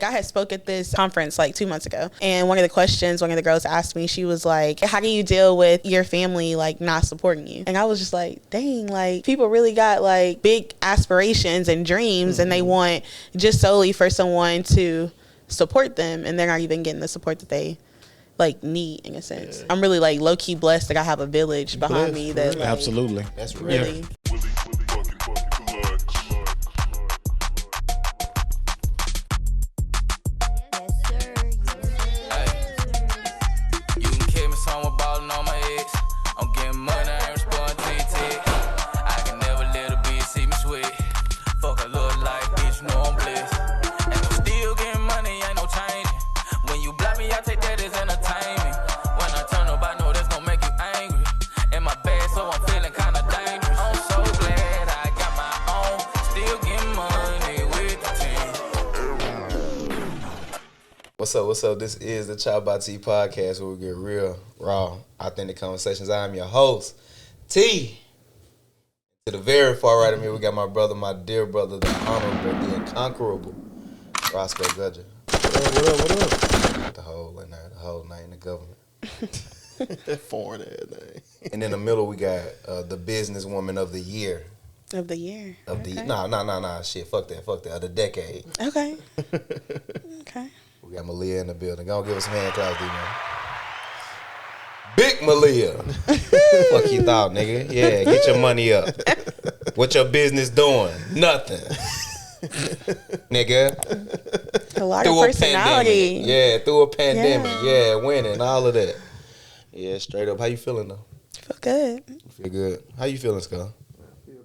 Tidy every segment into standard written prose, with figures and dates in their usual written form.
I had spoke at this conference like 2 months ago, and one of the questions one of the girls asked me, she was like, how do you deal with your family like not supporting you? And I was just like, dang, like people really got like big aspirations and dreams, and they want just solely for someone to support them, and they're not even getting the support that they like need in a sense. I'm really like low-key blessed that I have a village behind me that like, absolutely, that's really What's up? This is the ChoppedByT podcast where we get real, raw, authentic conversations. I am your host, T. To the very far right of me, we got my brother, my dear brother, the honorable, the incomparable, Roscoe Gudger. What up? The whole in there, the whole name in the government. That foreign ass name. And in the middle, we got the businesswoman of the year. of the year. Of the nah, shit, fuck that, of the decade. Okay. Okay. We got Maliyah in the building. Go give us some hand claps, D-man. Big Maliyah. Fuck you thought, nigga. Yeah, get your money up. What your business doing? Nothing. Nigga. A lot of personality. Yeah, through a pandemic. Yeah, winning, all of that. Yeah, straight up. How you feeling, though? Feel good. You feel good. How you feeling, Scott?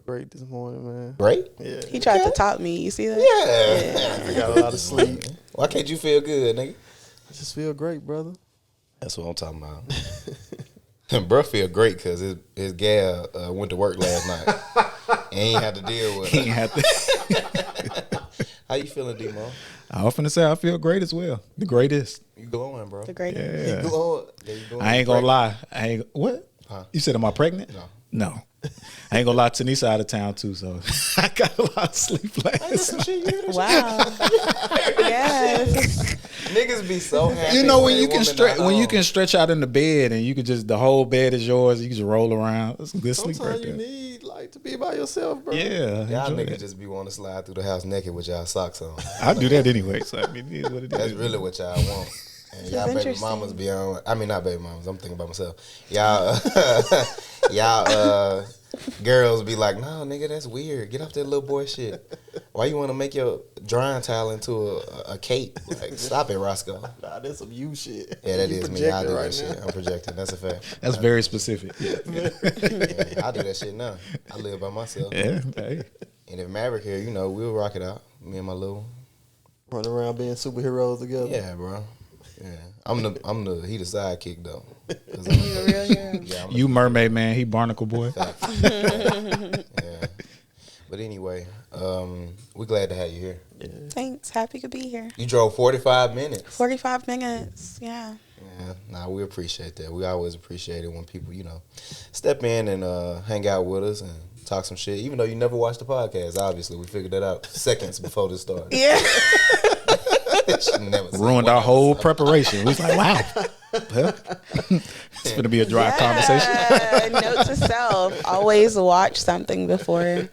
Great this morning, man. Great? Yeah. He tried to top me. You see that? Yeah. I got a lot of sleep. Why can't you feel good, nigga? I just feel great, brother. That's what I'm talking about. Bruh feel great because his gal went to work last night. And he ain't had to deal with it. How you feeling, D-Mo? I was finna say I feel great as well. The greatest. You glowing, bro. The greatest. Yeah. You glowing. Yeah, you glowing. I ain't gonna lie. What? Huh? You said, am I pregnant? No. I ain't gonna lie, Tanisha out of town too, so I got a lot of sleep last night. Wow. Yes. Niggas be so happy. You know when you can stretch stretch out in the bed and you can just the whole bed is yours, you can just roll around. That's some good sleep right there. You need like to be by yourself, bro. Yeah. Y'all niggas just be wanting to slide through the house naked with y'all socks on. I do that anyway, so I mean, it is what it is. That's really what y'all want. And y'all baby mamas be on. I mean, not baby mamas. I'm thinking about myself. Y'all girls be like, no, nigga, that's weird. Get off that little boy shit. Why you want to make your drying towel into a cape? Like, stop it, Roscoe. Nah, that's some you shit. Yeah, that is me. I do right that shit. I'm projecting. That's a fact. That's very specific. Yeah. I do that shit now. I live by myself. Yeah. Hey. And if Maverick here, you know, we'll rock it out. Me and my little Running around being superheroes together. Yeah, bro. Yeah, he the sidekick though. You a real hero. Yeah, You mermaid man, he barnacle boy. Yeah. But anyway, we're glad to have you here. Yeah. Thanks. Happy to be here. You drove 45 minutes. 45 minutes. Yeah. Yeah, nah, we appreciate that. We always appreciate it when people, you know, step in and hang out with us and talk some shit. Even though you never watched the podcast, obviously, we figured that out seconds before this started. Yeah. Ruined our whole preparation. We was like, wow. Well, it's going to be a dry conversation. Note to self: always watch something before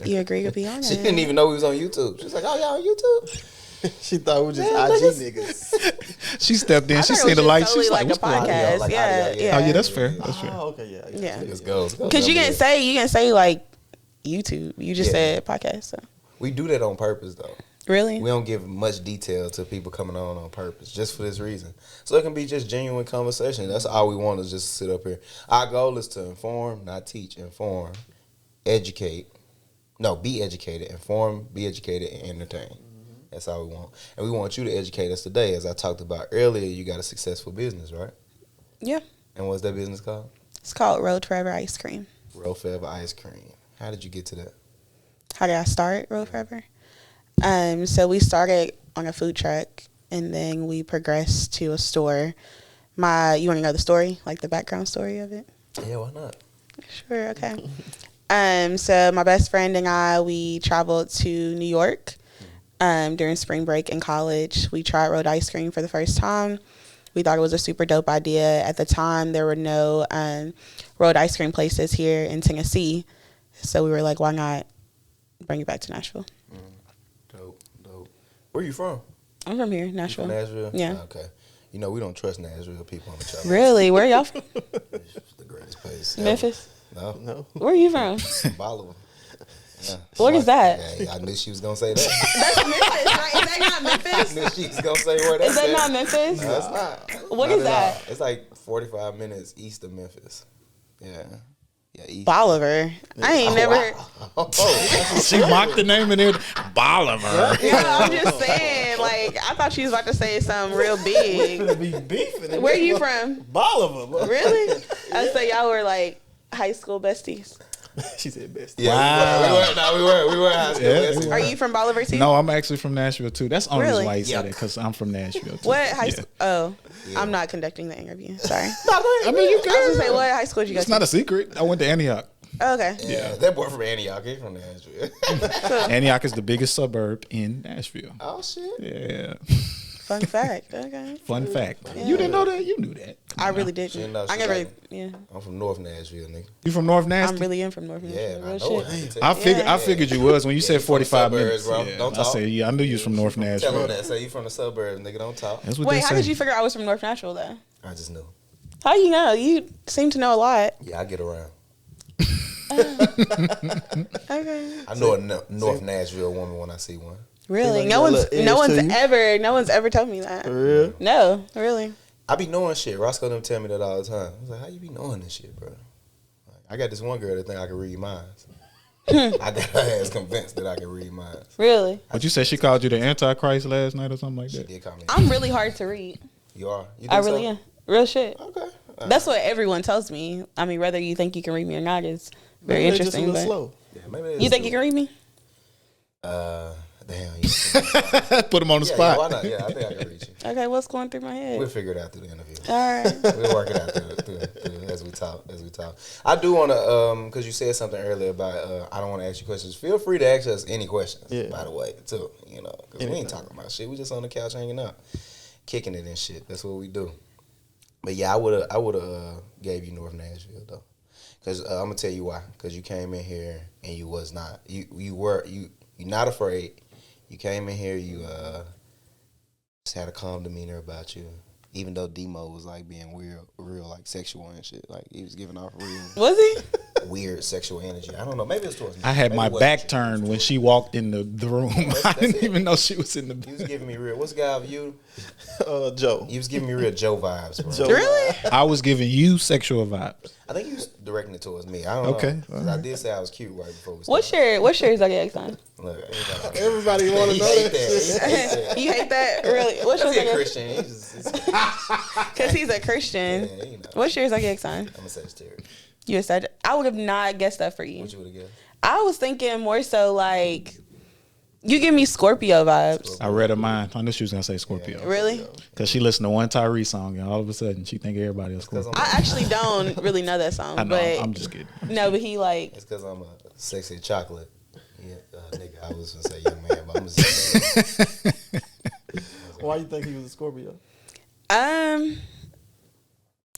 you agree to be on it. She didn't even know we was on YouTube. She was like, "Oh, y'all on YouTube?" She thought we were just IG niggas. She stepped in. I She thought it seen the was light. just She's totally like, like a what's going on? podcast. Like Yeah, audio, yeah. Oh, yeah, that's fair. That's fair. Oh, okay, yeah. Yeah. Let's go. Because you can say like YouTube. You just said podcast. So. We do that on purpose, though. Really? We don't give much detail to people coming on purpose, just for this reason. So it can be just genuine conversation. That's all we want is just sit up here. Our goal is to inform, not teach. Inform, educate. No, be educated. Inform, be educated, and entertain. Mm-hmm. That's all we want. And we want you to educate us today. As I talked about earlier, you got a successful business, right? Yeah. And what's that business called? It's called Road Forever Ice Cream. Road Forever Ice Cream. How did you get to that? How did I start Road Forever? So we started on a food truck, and then we progressed to a store. You want to know the story, like the background story of it? Yeah, why not? Sure, okay. So my best friend and I, we traveled to New York during spring break in college. We tried rolled ice cream for the first time. We thought it was a super dope idea. At the time, there were no rolled ice cream places here in Tennessee. So we were like, why not bring it back to Nashville? Dope. Where you from? I'm from here, Nashville. You from Nashville? Yeah. Okay. You know, we don't trust Nashville people on the chopper. Really? Where y'all from? It's the greatest place. Memphis? No. Where are you from? Bolivar. Yeah. What is that? Yeah, I knew she was going to say that. That's Memphis, right? Is that not I Memphis? knew she was going to say where that's Is that at. not Memphis? No, it's not. What Not is at all. that? It's like 45 minutes east of Memphis. Yeah. Yeah, east. Bolivar. I ain't never heard. Oh, She mocked the name in it. Bolivar. Yeah, I'm just saying. Like, I thought she was about to say something real big. Be beefing. Where you from? Bolivar, bro. Really? I say y'all were like high school besties. She said best. yeah, Wow. we were high school. Yeah, besties. we Are you from Bolivar too? No, I'm actually from Nashville too. That's only Really? why he said Yeah. it, because I'm from Nashville too. What high Yeah. school? Oh, Yeah. I'm not conducting the interview. Sorry. I mean, you I was gonna say, can. what high school did you go It's to? not a secret. I went to Antioch. Oh, okay. Yeah, that boy from Antioch. He's from Nashville. Antioch is the biggest suburb in Nashville. Oh, shit. Yeah. Fun fact. Okay. Fun fact. You didn't know that? You knew that. I really She didn't. know, I she never. like- Yeah. I'm from North Nashville, nigga. You from North I'm Nasty? really in from North Yeah, Nashville. I Real know shit. it. I figured you was when you said you from the 45 suburbs, minutes. bro. Yeah. Don't I talk. said, yeah, I knew you was from North Tell Nashville. him that. Say you from the suburbs, nigga. Don't talk. That's what Wait, they how say. did you figure I was from North Nashville though? I just knew. How you know? You seem to know a lot. Yeah, I get around. Okay. I know a North Nashville woman when I see one. Really? Seem like No you got a one's little edge no one's ever told me that. For real? No, really. I be knowing shit. Roscoe them tell me that all the time. I was like, how you be knowing this shit, bro? Like, I got this one girl that think I can read minds. I got her ass convinced that I can read minds. Really. But you said she called you the Antichrist last night or something like She that? did call me. I'm really hard to read. You are? You I think really so? am. Real shit. Okay. That's what everyone tells me. I mean, whether you think you can read me or not is very Maybe they just a interesting. little But slow. Yeah, maybe you think you can read me? Damn. Yeah, Put him on the yeah, spot. why not? Yeah, I think I can reach you. Okay, what's going through my head? We'll figure it out through the interview. All right. We'll work it out through as we talk. I do want to, because you said something earlier about I don't want to ask you questions. Feel free to ask us any questions, Yeah. by the way, too. You know, because we ain't talking about shit. We just on the couch hanging out, kicking it and shit. That's what we do. But yeah, I would have gave you North Nashville though, because I'm gonna tell you why. Because you came in here and you was not. You're not afraid. You came in here. You just had a calm demeanor about you. Even though Demo was like being real like sexual and shit. Like he was giving off real Was he? weird sexual energy. I don't know. Maybe it's towards me. I had Maybe my it wasn't back you. turned when she walked in the room. I that's didn't it. even know she was in He was the. giving me real. What's the guy of you? Joe. He was giving me real Joe vibes, bro. Joe. Really? I was giving you sexual vibes. I think he was directing it towards me. I don't Okay. know. 'Cause I did say I was cute right before we started. What's your zodiac sign? Look, Everybody want to he know hate that. that. You hate that? Really? What's your He's a zodiac? Christian. Because he's a Christian. Yeah, you know. What's your zodiac sign? I'm a Sagittarius. You a Sag. I would have not guessed that for you. What you would have guessed? I was thinking more so like you give me Scorpio vibes. I read her mind. I knew she was gonna say Scorpio. Really? Because she listened to one Tyrese song and all of a sudden she think everybody else Scorpio. I actually don't really know that song, I know. but I'm just kidding. no, but he like It's because I'm a sexy chocolate. Yeah, nigga, I was gonna say young man, but I'm just Why you think he was a Scorpio?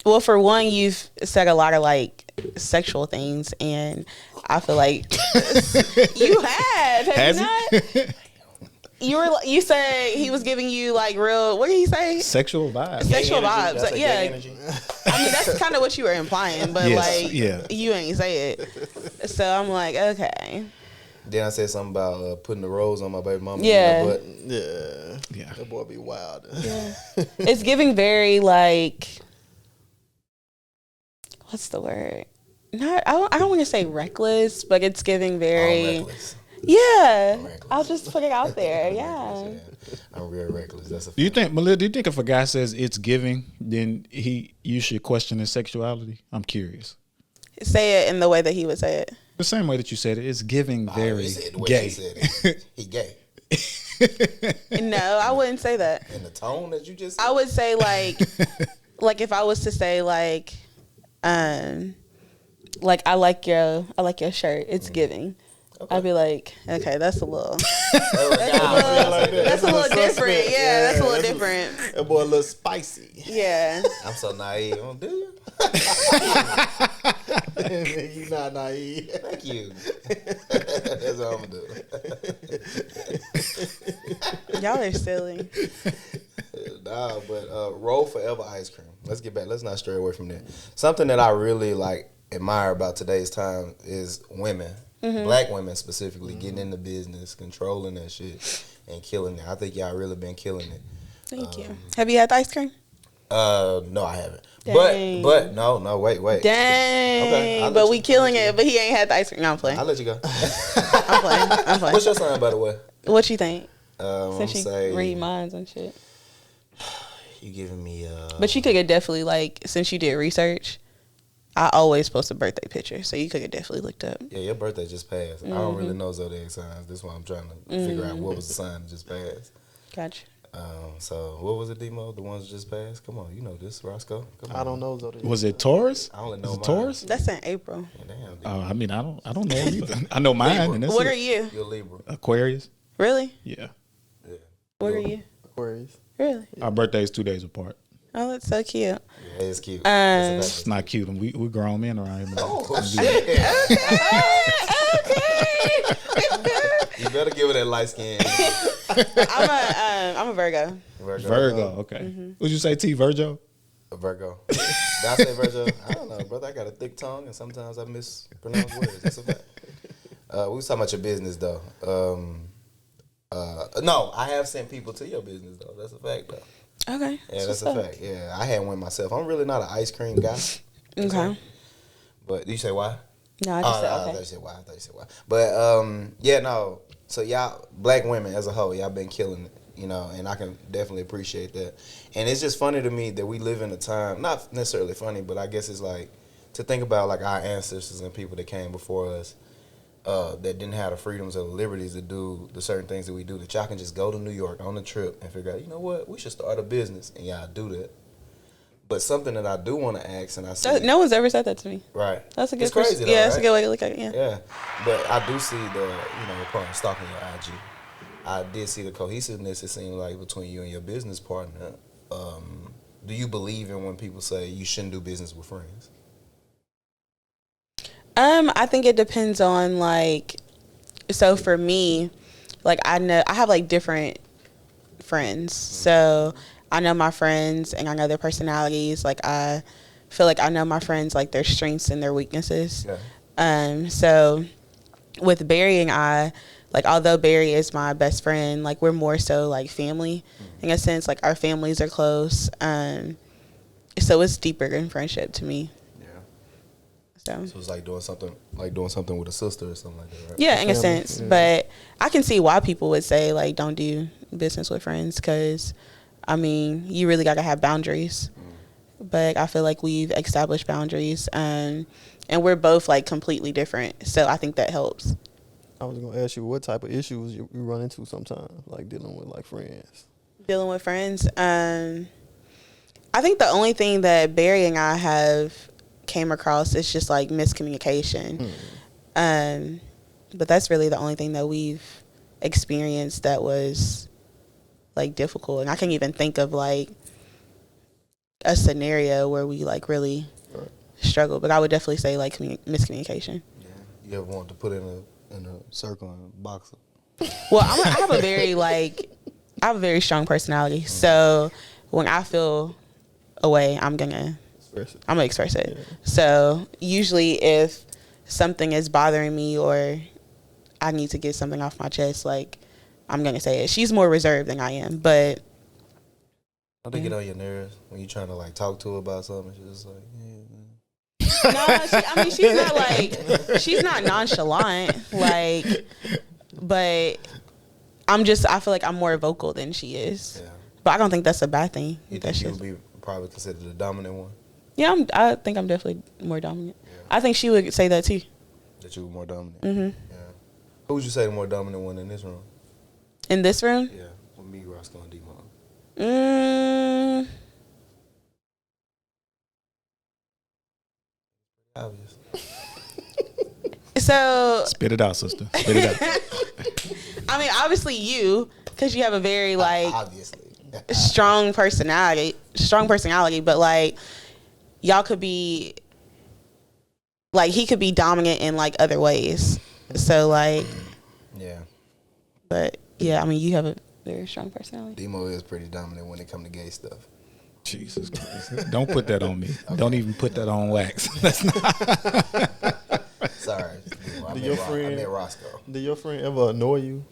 well, for one, you've said a lot of like sexual things, and I feel like you have Has you not? You said he was giving you like real. What did he say? Sexual vibes. Sexual Gang vibes. energy. That's a Yeah. gang energy. I mean, that's kind of what you were implying, but Yes, like, yeah. you ain't say it. So I'm like, okay. Then I said something about putting the rose on my baby mama. Yeah. But Yeah. Yeah. That boy be wild. It's giving very like, what's the word? Not I don't want to say reckless, but it's giving very reckless. yeah. I'm reckless. I'll just put it out there. Yeah. I'm real reckless. That's a Do you think, Maliyah, do you think if a guy says it's giving, then you should question his sexuality? I'm curious. Say it in the way that he would say it. The same way that you said it, it's giving I very already said the way gay. she said it. He gay. No, I wouldn't say that. And the tone that you just said. I would say like if I was to say like I like your shirt. It's giving. I'd be like, okay, that's a little, Like that's a little different. suspect. Yeah, that's a little that's different. That boy a little spicy. Yeah. I'm so naive. Oh, do you? You not naive. Thank you. That's what I'm gonna do. Y'all are silly. Nah, but roll forever ice cream. Let's get back. Let's not stray away from that. Something that I really like admire about today's time is women, black women specifically, getting into business, controlling that shit, and killing it. I think y'all really been killing it. Thank you. Have you had the ice cream? No, I haven't. Dang. But no, wait. Dang. Okay, I'll but let we you- killing it, but he ain't had the ice cream. No, I'm playing. I'll let you go. I'm playing. What's your sign, by the way? What you think? I'm Since you say read minds and shit. you giving me. But you could have definitely, like, since you did research, I always post a birthday picture. So you could have definitely looked up. Yeah, your birthday just passed. I don't really know zodiac signs. That's why I'm trying to figure out what was the sign that just passed. Gotcha. So what was it, Demo? The ones that just passed? Come on, you know this, Roscoe. Come on. I don't know zodiac. Was it Taurus? I only know Was it mine. Taurus? That's in April. Yeah, damn, dude. I mean, I don't know either. I know mine. And that's What it. are you? You're Libra. Aquarius. Really? Yeah. Yeah. What are you? Aquarius. Really? Our birthday's 2 days apart. Oh, that's so cute. Yeah, it's cute. It's not cute. We grown men around here. Oh, shit. You better give it that light skin. I'm a Virgo. Virgo. Okay. Would you say T Virgo? A Virgo. Did I say Virgo? I don't know, brother. I got a thick tongue, and sometimes I mispronounce words. That's a fact. We was talking about your business, though. No, I have sent people to your business, though. That's a fact, though. Okay. Yeah, that's a fact. Yeah, I had one myself. I'm really not an ice cream guy. Okay. But did you say why? No, I just I said thought okay. you said why. I thought you said why. But yeah, no. So y'all, black women as a whole, y'all been killing it, you know, and I can definitely appreciate that. And it's just funny to me that we live in a time, not necessarily funny, but I guess it's like to think about like our ancestors and people that came before us that didn't have the freedoms or the liberties to do the certain things that we do. That y'all can just go to New York on a trip and figure out, you know what, we should start a business, and y'all do that. But something that I do want to ask, and I see No one's ever said that to me. right, That's a good. it's crazy though, yeah, that's right? a good way to look at it. Yeah. Yeah, but I do see upon stalking your IG, I did see the cohesiveness it seemed like between you and your business partner. Do you believe in when people say you shouldn't do business with friends? I think it depends on like, so for me, like I know I have like different friends, so I know my friends and I know their personalities. Like I feel like I know my friends, like their strengths and their weaknesses. Yeah. So with Barry and I, like although Barry is my best friend, like we're more so like family in a sense. Like our families are close. So it's deeper than friendship to me. So it's like doing something with a sister or something like that, right? Yeah, in a sense. Yeah. But I can see why people would say, like, don't do business with friends because, I mean, you really got to have boundaries. But I feel like we've established boundaries and we're both, like, completely different. So I think that helps. I was going to ask you what type of issues you run into sometimes, like dealing with, like, friends. Dealing with friends? I think the only thing that Barry and I have came across is just like miscommunication. But that's really the only thing that we've experienced that was like difficult. And I can't even think of like a scenario where we like really struggle. But I would definitely say like miscommunication. Yeah. You ever want to put in a circle and box it? Well, I have a very strong personality. So when I feel away, I'm gonna express it. Yeah. So usually if something is bothering me or I need to get something off my chest, like I'm going to say it. She's more reserved than I am, but. Don't they get on your nerves when you're trying to like talk to her about something? She's just like, No, she's not nonchalant, like, but I feel like I'm more vocal than she is. Yeah. But I don't think that's a bad thing. You think you would be probably considered the dominant one? Yeah, I think I'm definitely more dominant. Yeah. I think she would say that too. That you were more dominant? Mm-hmm. Yeah. Who would you say the more dominant one in this room? In this room? Yeah, with me, Roscoe, and Demarco. Obvious. So Spit it out, sister. Spit it out. I mean, obviously you, because you have a very like Obviously. strong personality, but like y'all could be like he could be dominant in like other ways. So like, Yeah. but yeah, I mean, you have a very strong personality. Demo is pretty dominant when it comes to gay stuff. Jesus Christ. Don't put that on me. Okay. Don't even put that on wax. That's not. Sorry. Demo. I met Roscoe. Did your friend ever annoy you?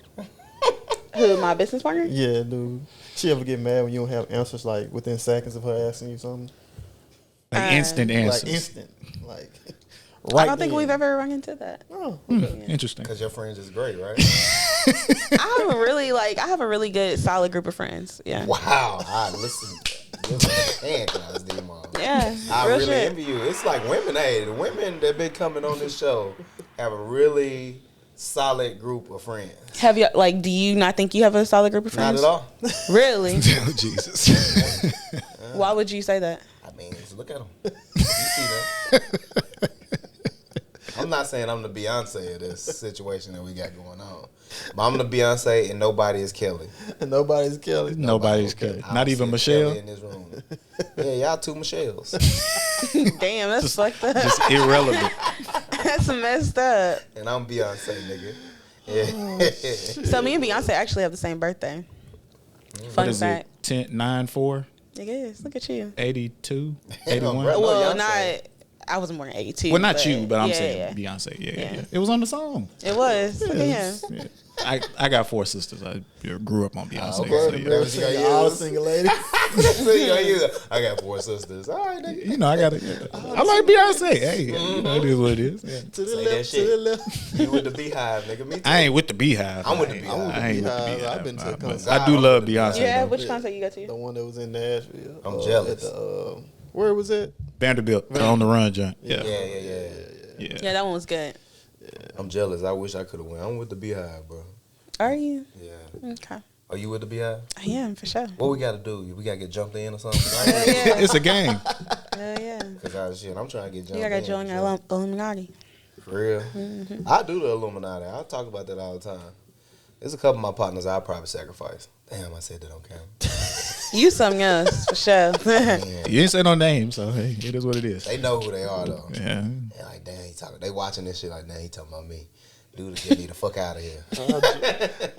Who, my business partner? Yeah, dude. She ever get mad when you don't have answers like within seconds of her asking you something? Like instant answers. Like instant. Like right. I don't think we've ever run into that. Oh, okay. Interesting. Because your friends is great, right? I have a really good solid group of friends. Yeah. Wow. Listen. Yeah. I really envy you. It's like women, the women that been coming on this show have a really solid group of friends. Have you do you not think you have a solid group of friends? Not at all. Really? Oh, Jesus. Why would you say that? I mean, just look at them. You see them. I'm not saying I'm the Beyonce of this situation that we got going on. But I'm the Beyonce and nobody is Kelly. And nobody's Kelly. Nobody's Kelly. Not even Michelle? Kelly in this room. Yeah, y'all two Michelles. Damn, that's fucked up. Just irrelevant. That's messed up. And I'm Beyonce, nigga. Yeah. So me and Beyonce actually have the same birthday. Fun fact. 9/4? It is. Look at you. 82, 81. Well, not. I wasn't born in 82. Well, not you, but I'm saying Beyonce. Yeah. It was on the song. It was. Look at him. Yeah. I got 4 sisters. I grew up on Beyonce. Okay. So, yeah. All single ladies. I got 4 sisters. All right, nigga. You know, I got it. Yeah. I like Beyonce. Hey, you know, it is what it is. Yeah. To the left, to the left. You with the Beehive, nigga. Me too. I ain't with the Beehive. I'm with the Beehive. I ain't with the Beehive. I've been to a concert. I do love Beyonce. Yeah, though. which concert you go to? The one that was in Nashville. I'm jealous. At the, where was it? Vanderbilt. On the Run, John. Yeah. Yeah, that one was good. I'm jealous. I wish I could have went. I'm with the Beehive, bro. Are you? Yeah. Okay. Are you with the Beehive? I am, for sure. What we got to do? We got to get jumped in or something? Yeah. It's a game. Yeah. Because I'm trying to get jumped in. You gotta join the Illuminati. For real? Mm-hmm. I do the Illuminati. I talk about that all the time. There's a couple of my partners I'll probably sacrifice. Damn, I said that on camera. You something else, for sure. You ain't say no name, so hey, it is what it is. They know who they are, though. Yeah. And like, damn, he talking. They watching this shit like, damn, he talking about me. Dude, get me the fuck out of here.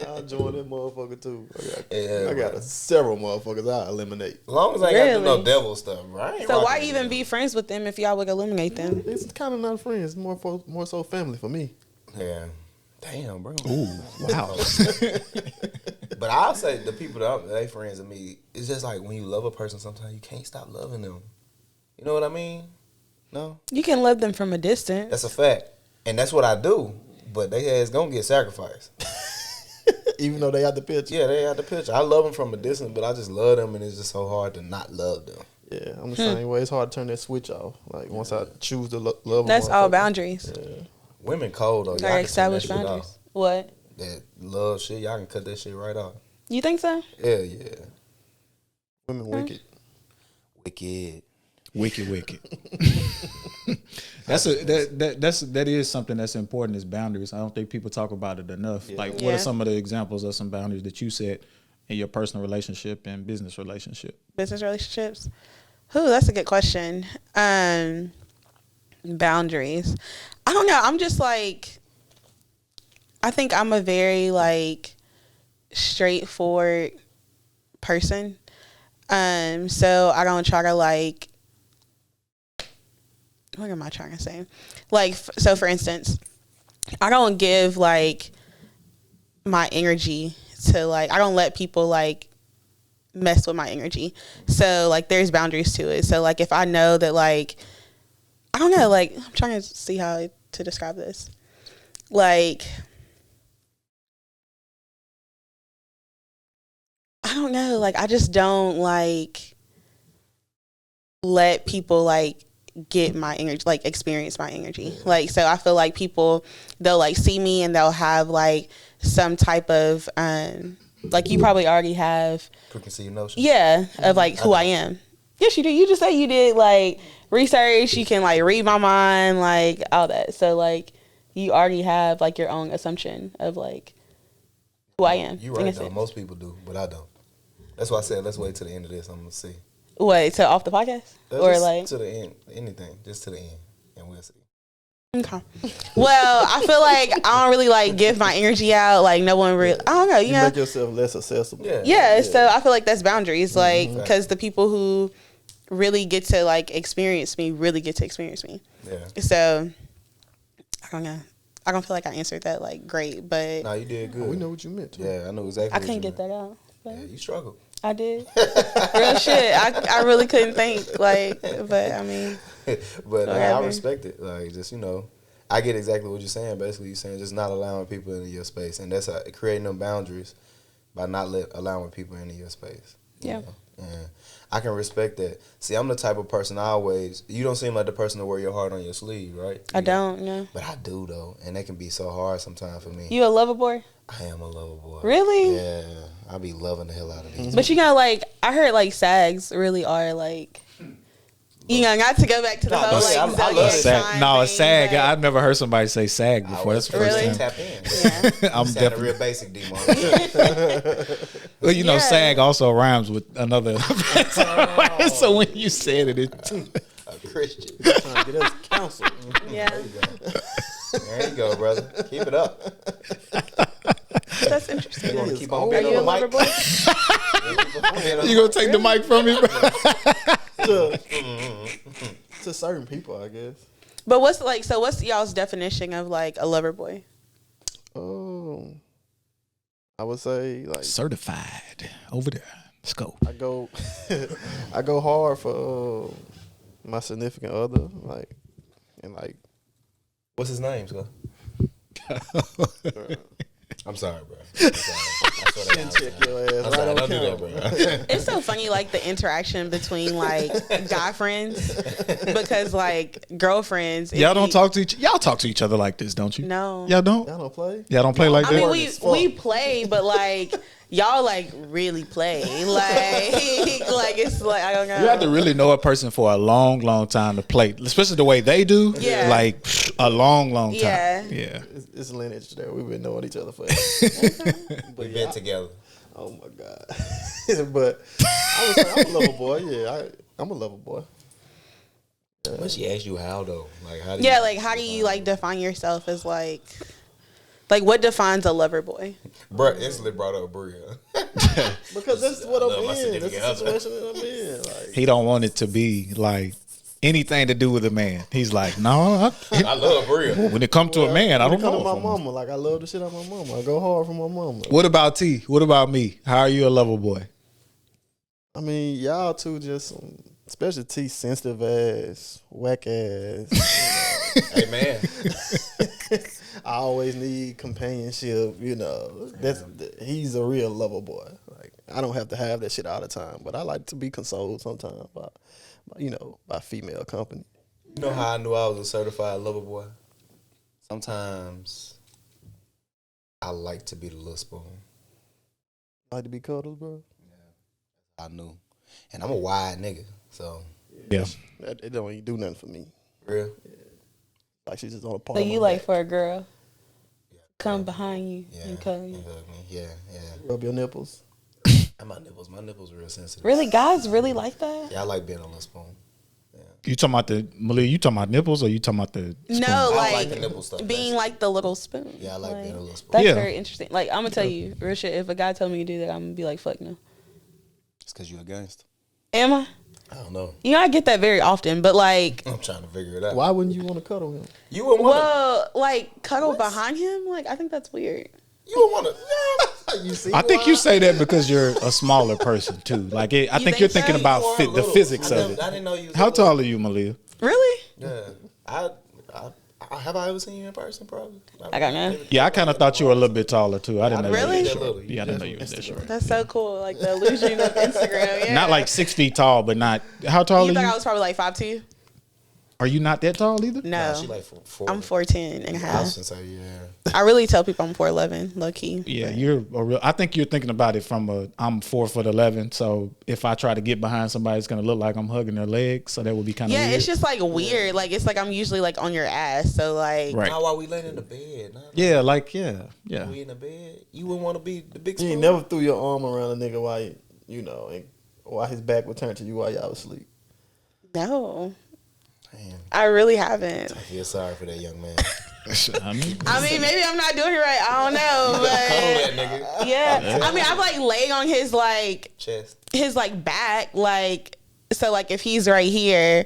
I'll join that motherfucker too. Yeah, I got several motherfuckers I'll eliminate. As long as I ain't got to do no devil stuff, right? So why even be friends with them if y'all would eliminate them? It's kind of not friends. More so family for me. Yeah. Damn, bro. Ooh, wow. But I'll say the people that they friends with me, it's just like when you love a person, sometimes you can't stop loving them. You know what I mean? No? You can love them from a distance. That's a fact. And that's what I do. But they ass gonna get sacrificed. Even though they got the picture. Yeah, they got the picture. I love them from a distance, but I just love them, and it's just so hard to not love them. Yeah, I'm the same way. It's hard to turn that switch off. Like once I choose to love them. That's all boundaries. Yeah. Women cold though. Y'all Gotta can establish turn that shit boundaries. off. What? That love shit, y'all can cut that shit right off. You think so? Yeah, yeah. Women wicked. Wicked. That is something that's important is boundaries. I don't think people talk about it enough. Yeah. Like, what are some of the examples of some boundaries that you set in your personal relationship and business relationship? Business relationships? Ooh, that's a good question. Boundaries. I don't know. I'm just like, I think I'm a very like straightforward person. So I don't try to like, what am I trying to say? Like, so for instance, I don't give like my energy to like, I don't let people like mess with my energy. So like there's boundaries to it. So like if I know that like, I don't know, like I'm trying to see how to describe this. Like, I don't know, like I just don't like let people like get my energy, like experience my energy. Like, so I feel like people, they'll like see me and they'll have like some type of like you probably already have Preconceived notion. yeah of like who I am. Yes, you do. You just say you did like research, you can like read my mind, like all that. So like you already have like your own assumption of like who I am. You right though. Most people do, but I don't. That's why I said let's wait till the end of this. I'm gonna see. What, to off the podcast? Or just like to the end, anything, just to the end, and we'll see. Okay. Well, I feel like I don't really like give my energy out. Like no one really. I don't know. You know, make yourself less accessible. Yeah. So I feel like that's boundaries. Like because the people who really get to like experience me really get to experience me. Yeah. So I don't know. I don't feel like I answered that like great, but No, you did good. Oh, we know what you meant. Too. Yeah, I know exactly. I couldn't get that out. Yeah, you struggled. I did. Real shit. I really couldn't think. Like, but I mean, but I respect it. Like, just I get exactly what you're saying. Basically, you're saying just not allowing people into your space, and that's creating them boundaries by not allowing people into your space. Yeah. And I can respect that. See, I'm the type of person you don't seem like the person to wear your heart on your sleeve, right? I don't know. But I do though, and that can be so hard sometimes for me. You a lover boy? I am a lover boy. Really? Yeah, I be loving the hell out of these. But you know, like I heard like sags really are like. Not to go back to the whole like I love zodiac No, a thing, sag. but- I've never heard somebody say sag before. That's the first Really? time. Tap in. Yeah. I'm Sounded definitely. real basic, Demarco. Well, Yeah. sag also rhymes with another. So when you said it, A Christian. Trying to get us counsel. Yeah, There you go, brother. Keep it up. that's interesting. You want to keep on Are being you a on lover the boy? mic? you gonna take the mic from me, bro? To certain people, I guess. But what's y'all's definition of like a lover boy? Oh, I would say like Certified over there. Scope. I go, I go hard for my significant other, like. What's his name, Scott? I'm sorry, bro. I'm sorry. I swear to God, Check your ass I'm right sorry. on Don't do camera. that, bro. It's so funny, like the interaction between like guy friends, because like girlfriends. Y'all don't talk to y'all talk to each other like this, don't you? No. Y'all don't. Y'all don't play. Y'all don't play like I that. mean, we play, but like y'all like really play, like it's like I don't know. You have to really know a person for a long, long time to play, especially the way they do. Yeah. Like a long, long time. Yeah. Yeah. It's lineage there. We've been knowing each other for. We've been together. Oh my god! But I would say I'm a lover boy. Yeah, I'm a lover boy. When she asked you how though, like how? How do you like define yourself as like what defines a lover boy? Bro, instantly brought up Bria. Because that's what I'm love my in. That's the significant other. situation that I'm in. Like, He don't want it to be like anything to do with a man. He's like, no. I love Bria. When it comes to a man, I when don't it come know. to my if I'm- mama, like I love the shit out of my mama. I go hard for my mama. What about T? What about me? How are you a lover boy? I mean, y'all two just especially T sensitive ass, whack ass. Hey man, I always need companionship. He's a real lover boy. Like I don't have to have that shit all the time, but I like to be consoled sometimes by female company. you know how I knew I was a certified lover boy? Sometimes I like to be the little spoon. Like to be cuddled, bro. I knew, and I'm a wide nigga, so Yeah. It don't even do nothing for me. real. Like she's just on a part. So of you my like back. for a girl come behind you Yeah, and cuddle you? and hug me. Yeah. rub your nipples. And my nipples real sensitive. Really, guys really like that? Yeah, I like being a little spoon. You talking about Maliyah, you talking about nipples or you talking about the spoon? No, I don't like, like the nipple stuff. being like the little spoon. Yeah, I like being a little spoon. That's Yeah. very interesting. Like I'm gonna tell you, real shit. If a guy told me to do that, I'm gonna be like, fuck no. It's because you a gangster. Am I? I don't know. I get that very often, but like, I'm trying to figure it out. Why wouldn't you want to cuddle him? You would want to. well, like cuddle behind him. Like I think that's weird. You would want to. You see? I think you say that because you're a smaller person too. Like I think think you're so? thinking about the physics of it. I didn't know you. Was How little. tall are you, Maliyah? Really? Yeah, I have I ever seen you in person? Probably. I don't know. Yeah, I kind of thought you were a little bit taller too. I didn't know Really? you were That that little. short. Yeah, I didn't know you was that short. That's so cool. Like the illusion of Instagram. Yeah. Not like 6 feet tall, but not. How tall You are thought you? I was probably like 5'2"? Are you not that tall either? No, Nah, she like 4. I'm 4'10" and a I was half. gonna say, yeah. I really tell people I'm 4'11", low key. Yeah, you're a real. I think you're thinking about it from I'm 4'11", so if I try to get behind somebody, it's gonna look like I'm hugging their legs. So that would be kind of Yeah, weird. it's just like weird. Like it's like I'm usually like on your ass. So like, Right. Now while we laying in the bed, nah, Yeah, like yeah. we in the bed. You wouldn't want to be the big You spoon. ain't never threw your arm around a nigga while you know, and while his back would turn to you while y'all was asleep. no, Damn, I really haven't. I feel sorry for that young man. I mean, I mean, maybe I'm not doing it right. I don't know, Cuddle that nigga. but yeah. I mean, I'm like laying on his Chest. like back, like so like if he's right here,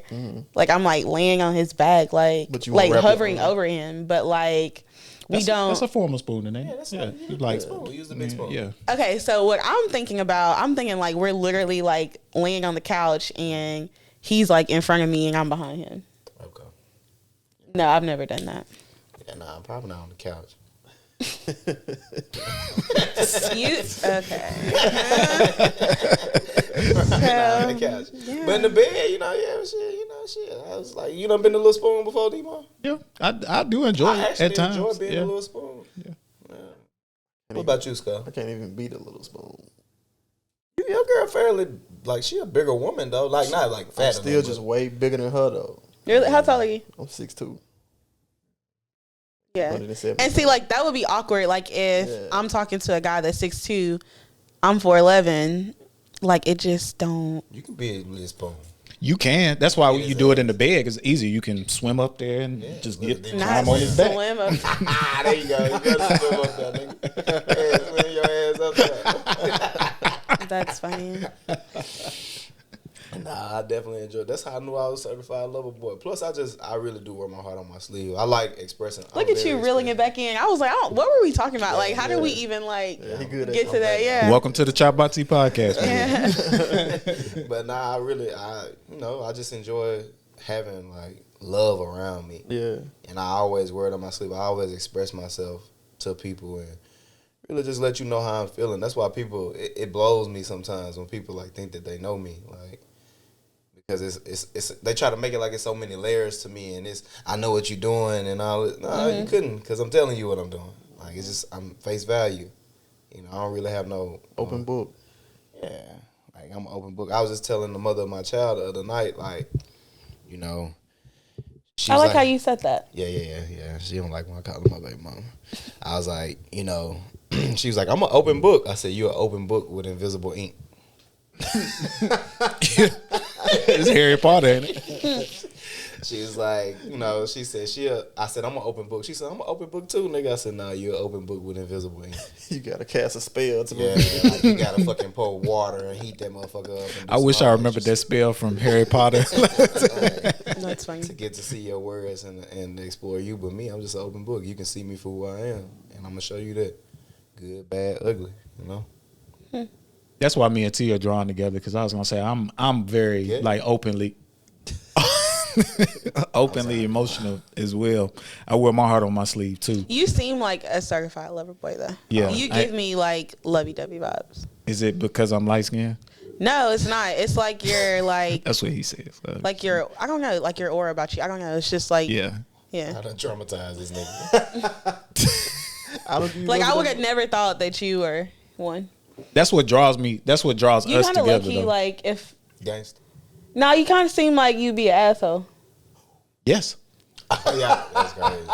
like I'm like laying on his back, like But you won't like wrap your hovering arm. over him, but like we don't. That's a formal spooning, ain't it? Yeah, that's yeah. not, You like spoon. We use the big spoon. yeah. Okay, so what I'm thinking like we're literally like laying on the couch and he's like in front of me and I'm behind him. Okay. No, I've never done that. Yeah, nah, I'm probably not on the couch. You okay? Not on the couch. But in the bed, shit. I was like, you done been a little spoon before, D-Mo? Yeah, I do enjoy I it actually at times. enjoy being yeah. a little spoon. Yeah. What about you, Scott? I can't even beat a little spoon. Your girl fairly, like, she a bigger woman, though. Like, not like fat. I'm still just way bigger than her though. Really? How tall are you? I'm 6'2". Yeah. 170. And see, like that would be awkward. Like if Yeah. I'm talking to a guy that's 6'2", I'm 4'11". Like it just don't. You can be a little spoon. You can. That's why It you is do it in the bed. It's easy. You can swim up there and just get Not climb on his back. swim up. There you go. You gotta swim up there, nigga. Yeah, swim your ass up there. That's funny. Nah, I definitely enjoy it. That's how I knew I was a certified lover boy. Plus, I really do wear my heart on my sleeve. I like expressing. Look at you reeling it back in. I was like, what were we talking about? Like, how did we yeah. even like he good at get to that? Yeah. Welcome to the ChoppedByT podcast. Man. Yeah. But nah, I just enjoy having like love around me. Yeah. And I always wear it on my sleeve. I always express myself to people and really just let you know how I'm feeling. That's why it blows me sometimes when people like think that they know me, like. Because it's they try to make it like it's so many layers to me, and I know what you're doing and all. No, you couldn't, because I'm telling you what I'm doing. Like it's just I'm face value. You know, I don't really have no Open book. Yeah, like I'm an open book. I was just telling the mother of my child the other night, like, you know. I like how you said that. Yeah. She don't like when I call her my baby mama. I was like, you know, she was like, I'm an open book. I said, you're an open book with invisible ink. It's Harry Potter, ain't it? She was like, you know, she said I said, I'm an open book. She said, I'm an open book too, nigga. I said, nah, you're an open book with invisible ink. You gotta cast a spell to Yeah, like you gotta fucking pour water and heat that motherfucker up. And do I wish some I other remembered shit. that spell from Harry Potter. That's funny. To get to see your words and explore you. But me, I'm just an open book. You can see me for who I am, and I'm gonna show you that. Good, bad, ugly. You know. That's why me and T are drawn together, because I was gonna say I'm very like openly emotional as well. I wear my heart on my sleeve too. You seem like a certified lover boy though. Yeah. You give me like lovey-dovey vibes. Is it because I'm light skinned? No, it's not. It's like you're like That's what he says. like your I don't know, like your aura about you. I don't know. It's just like Yeah. Yeah. I done traumatized this nigga. Like I would have never thought that you were one. That's what draws me. That's what draws You us kind of together. low key Though. like if Gangsta. no, you kind of seem like you'd be an asshole. Yes. Yeah, that's crazy.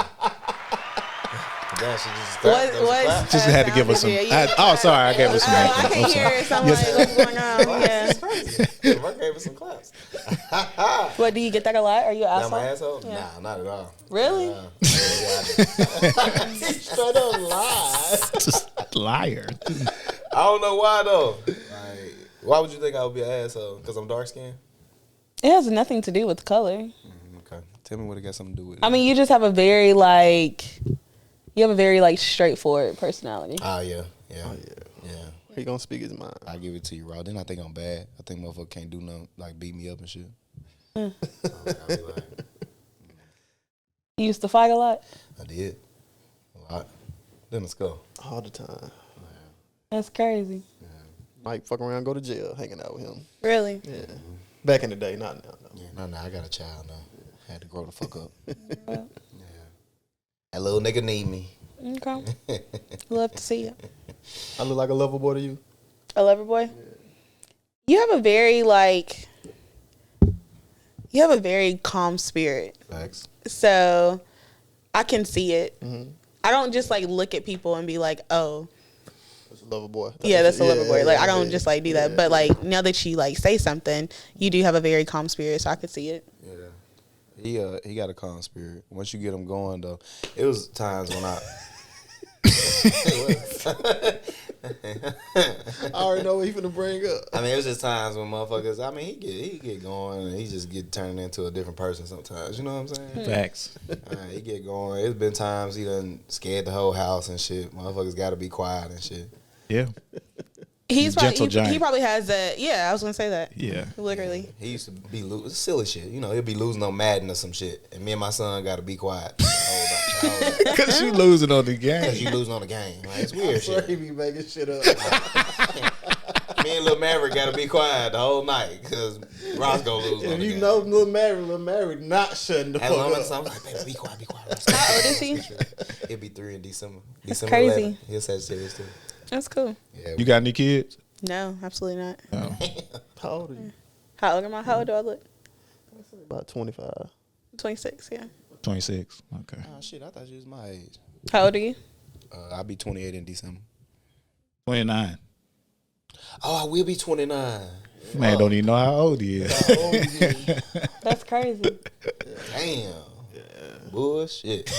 Damn, she just What? Just had to give us some. Sorry, I gave her some. Oh, I can hear it. So I'm like, what's going on? Yeah. I gave her some claps. What, do you get that a lot? Are you an Am asshole? I asshole? Yeah. Nah, not at all. Really? straight up lie. Just liar. I don't know why though. Like, why would you think I would be an asshole? Because I'm dark skinned? It has nothing to do with color. Okay. Tell me what it got something to do with it. I mean, you just have a very like, straightforward personality. Oh, yeah. Oh, yeah. Yeah. He gonna speak his mind. I give it to you, raw. Then I think I'm bad. I think motherfucker can't do nothing, like beat me up and shit. Mm. I be like, You used to fight a lot. I did. A lot. Then let's go. All the time. That's crazy. Might fuck around, go to jail, hanging out with him. Really? Yeah. Back in the day, not now. No. Yeah, no, I got a child now. Had to grow the fuck up. Yeah. That little nigga need me. Okay. Love to see it. I look like a lover boy to you. A lover boy? Yeah. You have a very you have a very calm spirit. Facts. So I can see it. Mm-hmm. I don't just like look at people and be like, oh, that's a lover boy. That's a lover boy. Like I don't just like do that. But like now that you like say something, you do have a very calm spirit, so I could see it. Yeah. He got a calm spirit. Once you get him going though, it was times when I I already know what he finna bring up. I mean, it was just times when motherfuckers. I mean, he get going and he just get turned into a different person sometimes. You know what I'm saying? Facts. He get going. It's been times he done scared the whole house and shit. Motherfuckers got to be quiet and shit. Yeah. He's Gentle probably, giant. he probably has a, I was going to say that. Yeah. Literally. He used to be losing silly shit. You know, he'll be losing on Madden or some shit. And me and my son got to be quiet. Because you losing on the game. Because you losing on the game. Like, it's weird shit. He be making shit up. Me and Lil Maverick got to be quiet the whole night because Roscoe losing on the game. You know Lil Maverick not shutting the fuck up. I'm like, baby, be quiet, Roscoe. How old is he? He'll be 3 in December. That's December crazy. 11th. He'll Sagittarius too. That's cool. Yeah. You got any kids? No, absolutely not. Oh. How old are you? How old am I? How old do I look? About 25. 26, yeah. 26. Okay. Oh, shit, I thought you was my age. How old are you? I'll be 28 in December. 29. Oh, I will be 29. Man, don't even know how old he is. That's crazy. Damn. Yeah. Bullshit.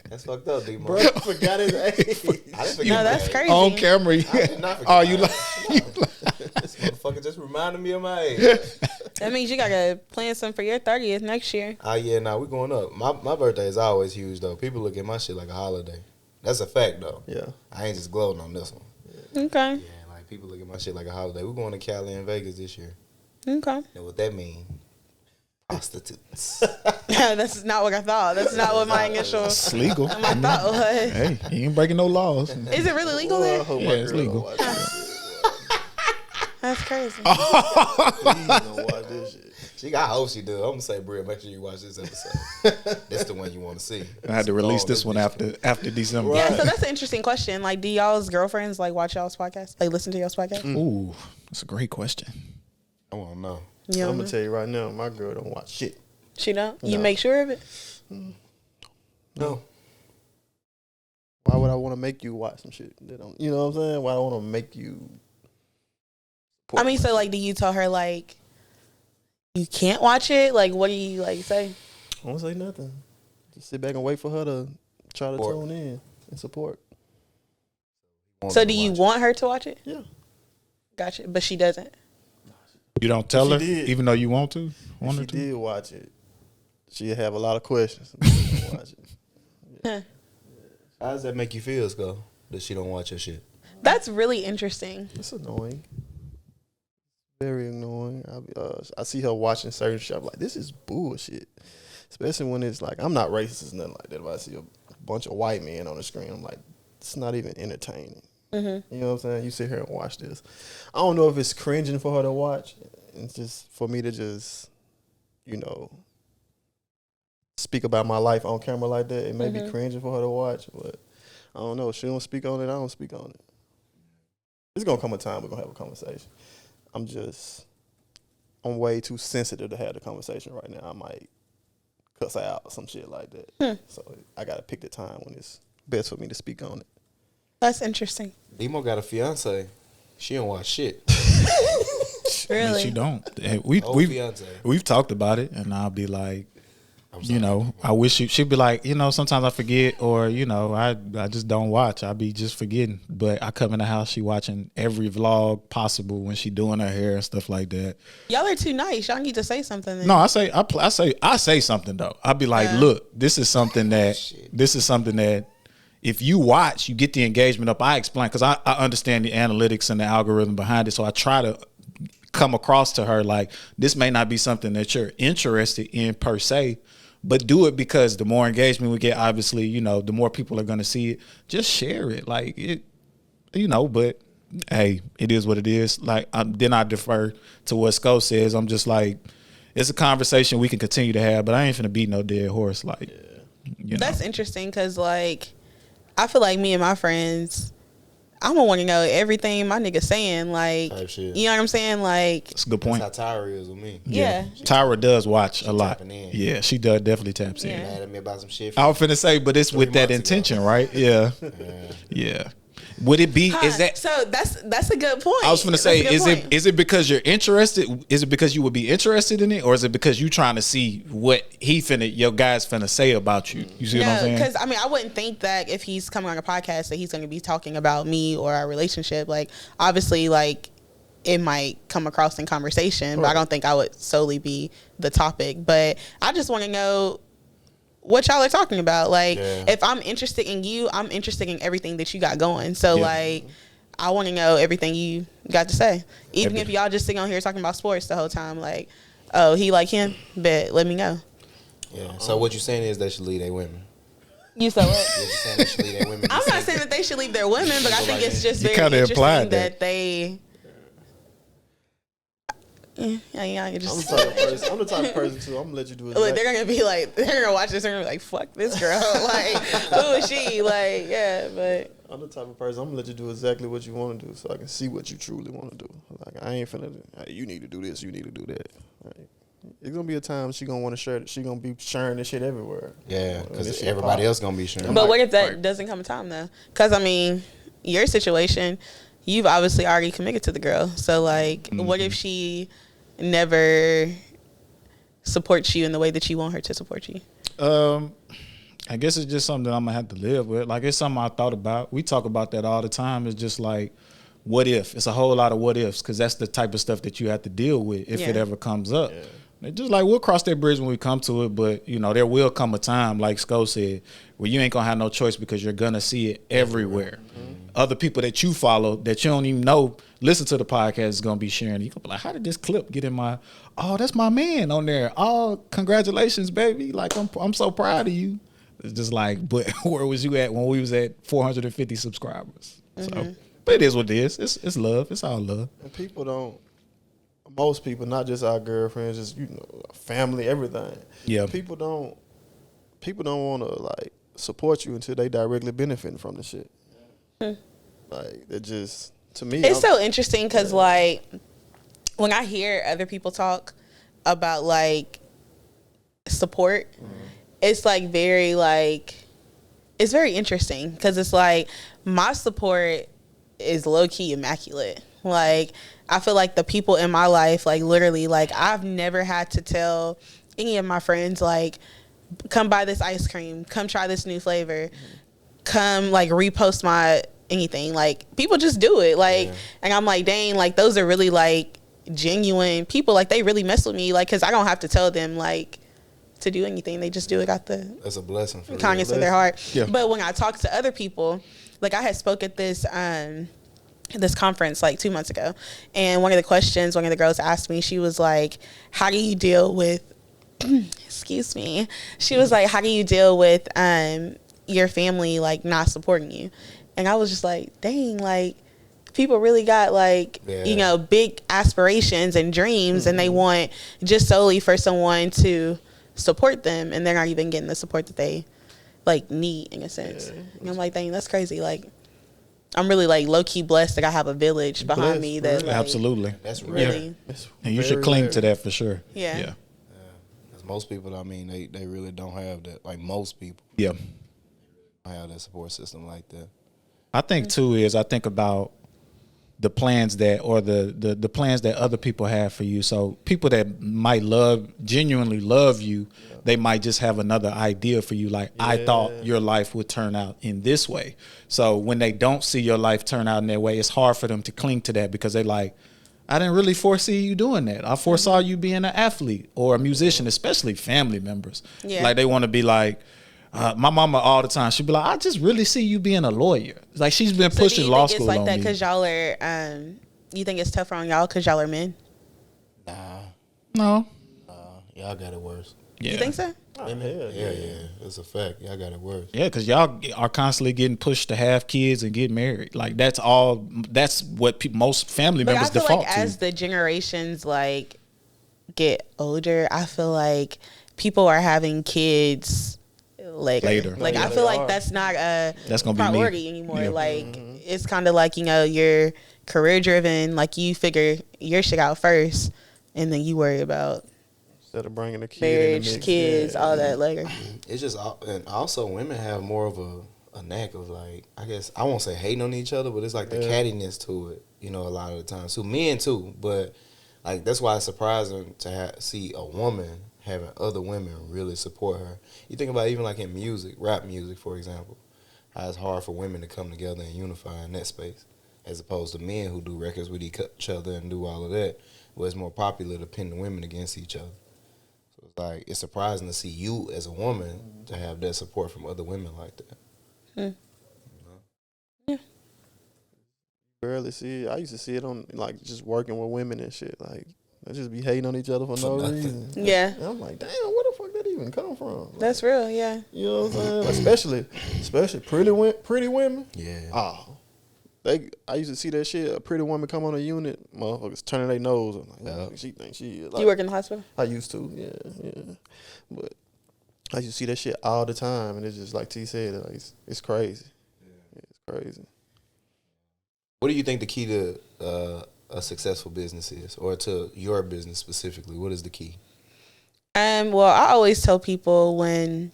That's fucked up, D. Bro, forgot his age. No, that's crazy. On camera. Oh, you like? This motherfucker just reminded me of my age. That means you gotta plan something for your 30th next year. Oh, yeah, we're going up. My birthday is always huge, though. People look at my shit like a holiday. That's a fact, though. Yeah. I ain't just gloating on this one. Okay. Yeah, like people look at my shit like a holiday. We're going to Cali and Vegas this year. Okay. And what that mean? Prostitutes. That's not what I thought. That's not what my initial. It's legal. My thought was. Hey, he ain't breaking no laws. Is it really legal there? Yeah, it's legal. That's crazy. Watch this shit. I hope she do. I'm gonna say, Bria, make sure you watch this episode. That's the one you want to see. I had to release this one after December. Yeah, so that's an interesting question. Like, do y'all's girlfriends like watch y'all's podcast? Like, listen to y'all's podcast? Ooh, that's a great question. I want to know. You I'm gonna tell you right now, my girl don't watch shit. She don't? You No. make sure of it? No. Why would I want to make you watch some shit? That don't, you know what I'm saying? Why do I want to make you? I mean, so like, do you tell her like you can't watch it? Like, what do you like say? I won't say nothing. Just sit back and wait for her to try to tune in and support. So, do you want her to watch it? Yeah. Gotcha, but she doesn't. You don't tell her, did. even though you want to? If she did watch it, she'd have a lot of questions. Watch it. How does that make you feel, Skull? That she don't watch your shit? That's really interesting. It's annoying. Very annoying. I see her watching certain shit. I'm like, this is bullshit. Especially when it's like, I'm not racist or nothing like that. If I see a bunch of white men on the screen, I'm like, it's not even entertaining. Mm-hmm. You know what I'm saying? You sit here and watch this. I don't know if it's cringing for her to watch. It's just for me to just, speak about my life on camera like that. It may be cringing for her to watch, but I don't know. She don't speak on it. I don't speak on it. It's going to come a time we're going to have a conversation. I'm way too sensitive to have the conversation right now. I might cuss her out or some shit like that. So I got to pick the time when it's best for me to speak on it. That's interesting. Demo got a fiance. She don't watch shit. Really? I mean, she don't. Fiance. We've talked about it, and I'll be like, I wish she'd be like, sometimes I forget, or I just don't watch. I be just forgetting. But I come in the house, she watching every vlog possible when she doing her hair and stuff like that. Y'all are too nice. Y'all need to say something. Then. No, I say something though. I'll be like, look, this is something that if you watch, you get the engagement up. I explain because I understand the analytics and the algorithm behind it. So I try to come across to her like, this may not be something that you're interested in per se, but do it because the more engagement we get, obviously, the more people are going to see it. Just share it. Like it, but hey, it is what it is. Like, then I defer to what Sco says. I'm just like, it's a conversation we can continue to have, but I ain't finna beat no dead horse. Like, you know. That's interesting because, like, I feel like me and my friends, I'm gonna want to know everything my nigga saying. Like, Type shit. you know what I'm saying? Like, That's a good point. That's how Tyra is with me. yeah. Tyra does watch a lot. tapping in. Yeah, she does definitely taps in. Yeah. Mad at me about some shit. I was finna say, but it's with that months ago. intention, right? Yeah. Yeah. Would it be? Huh, Is that? so? That's a good point. I was gonna That's say, a good point. is it because you're interested? Is it because you would be interested in it, or is it because you trying to see what your guy's finna say about you? You see what I'm No, saying? because I mean, I wouldn't think that if he's coming on a podcast that he's going to be talking about me or our relationship. Like, obviously, like, it might come across in conversation, but I don't think I would solely be the topic. But I just want to know what y'all are talking about. Like, if I'm interested in you, I'm interested in everything that you got going. So, like, I want to know everything you got to say. Even if y'all just sitting on here talking about sports the whole time, like, oh, he like him, but let me know. Yeah. So what you saying is they should leave their women. You said what? You're just saying they should leave their women. I'm not saying that they should leave their women, but I think it's just very kinda interesting implied that they. Yeah, you just. I'm the type of person too. I'm gonna let you do it. Look, they're gonna be like, they're gonna watch this and gonna be like, "Fuck this girl!" Like, who is she? Like, yeah, but I'm the type of person. I'm gonna let you do exactly what you want to do, so I can see what you truly want to do. Like, I ain't finna. Hey, you need to do this. You need to do that. Like, it's gonna be a time she gonna want to share it. She gonna be sharing this shit everywhere. Yeah, because everybody else gonna be sharing. But what if that doesn't come a time though? Because I mean, your situation, you've obviously already committed to the girl. So like, what if she never supports you in the way that you want her to support you? I guess it's just something that I'm gonna have to live with. Like, it's something I thought about. We talk about that all the time. It's just like, what if? It's a whole lot of what ifs, because that's the type of stuff that you have to deal with if it ever comes up. It's just like, we'll cross that bridge when we come to it, but you know, there will come a time, like Sco said, where you ain't gonna have no choice because you're gonna see it everywhere. Other people that you follow that you don't even know listen to the podcast is gonna be sharing. You gonna be like, how did this clip get in my? Oh, that's my man on there. Oh, congratulations, baby! Like, I'm so proud of you. It's just like, but where was you at when we was at 450 subscribers? So, but it is what it is. It's love. It's all love. And people don't. Most people, not just our girlfriends, just family, everything. Yeah. People don't want to like support you until they directly benefiting from the shit. Like, it just, to me, It's so interesting because like, when I hear other people talk about like support, it's like very like, it's very interesting because it's like, my support is low key immaculate. Like, I feel like the people in my life, like, literally, like, I've never had to tell any of my friends, like, come buy this ice cream, come try this new flavor, come, like, repost my anything. Like, people just do it. Like, and I'm like, dang, like, those are really, like, genuine people. Like, they really mess with me, like, because I don't have to tell them, like, to do anything. They just do it out the That's a blessing for kindness of their heart. Yeah. But when I talk to other people, like, I had spoke at this conference like 2 months ago, and one of the questions one of the girls asked me, she was like, how do you deal with excuse me, she was like, how do you deal with your family like not supporting you? And I was just like, dang, like, people really got like you know, big aspirations and dreams, and they want just solely for someone to support them, and they're not even getting the support that they like need, in a sense. And I'm like, dang, that's crazy. Like, I'm really like low key blessed that I have a village behind me that like, Absolutely. That's rare. really, And you should cling to that for sure. yeah. Because most people, I mean, they really don't have that. Like, most people Yeah. don't have that support system like that. I think too is I think about the plans that, or the plans that other people have for you. So people that might genuinely love you, they might just have another idea for you. Like, I thought your life would turn out in this way. So when they don't see your life turn out in that way, it's hard for them to cling to that, because they like, I didn't really foresee you doing that. I foresaw you being an athlete or a musician, especially family members. Yeah. Like, they want to be like, my mama all the time, she'd be like, I just really see you being a lawyer. Like, she's been pushing law school on me. So do you think it's like that because y'all are, you think it's tougher on y'all because y'all are men? Nah, No. y'all got it worse. Yeah. You think so? Yeah, it's a fact. Y'all got it worse. Yeah, because y'all are constantly getting pushed to have kids and get married. Like that's what most family But members I feel default like to. as the generations like get older, I feel like people are having kids later. Like I feel like that's not a That's gonna be priority me. anymore. Yeah. Like it's kind of like, you know, you're career driven. Like you figure your shit out first, and then you worry about Instead of bringing the kid marriage, in the mix. kids, all that later. It's just, and also women have more of a knack of like, I guess I won't say hating on each other, but it's like the cattiness to it. You know, a lot of the time. So men too, but like that's why it's surprising to see a woman having other women really support her. You think about even like in music, rap music, for example, how it's hard for women to come together and unify in that space, as opposed to men who do records with each other and do all of that, where it's more popular to pin the women against each other. So it's like, it's surprising to see you as a woman to have that support from other women like that. Barely see it. I used to see it on like just working with women and shit. Like they just be hating on each other for no reason. Yeah. And I'm like, damn, where the fuck that even come from? Like, That's real. Yeah. you know what I'm saying? Like, especially pretty women. Yeah. Oh, I used to see that shit. A pretty woman come on a unit, motherfuckers turning their nose. I'm like, oh, she thinks she is. Like, You work in the hospital? I used to, yeah. But I used to see that shit all the time, and it's just like T said, like, it's crazy. Yeah, it's crazy. What do you think the key to a successful business is, or to your business specifically? What is the key? Well, I always tell people when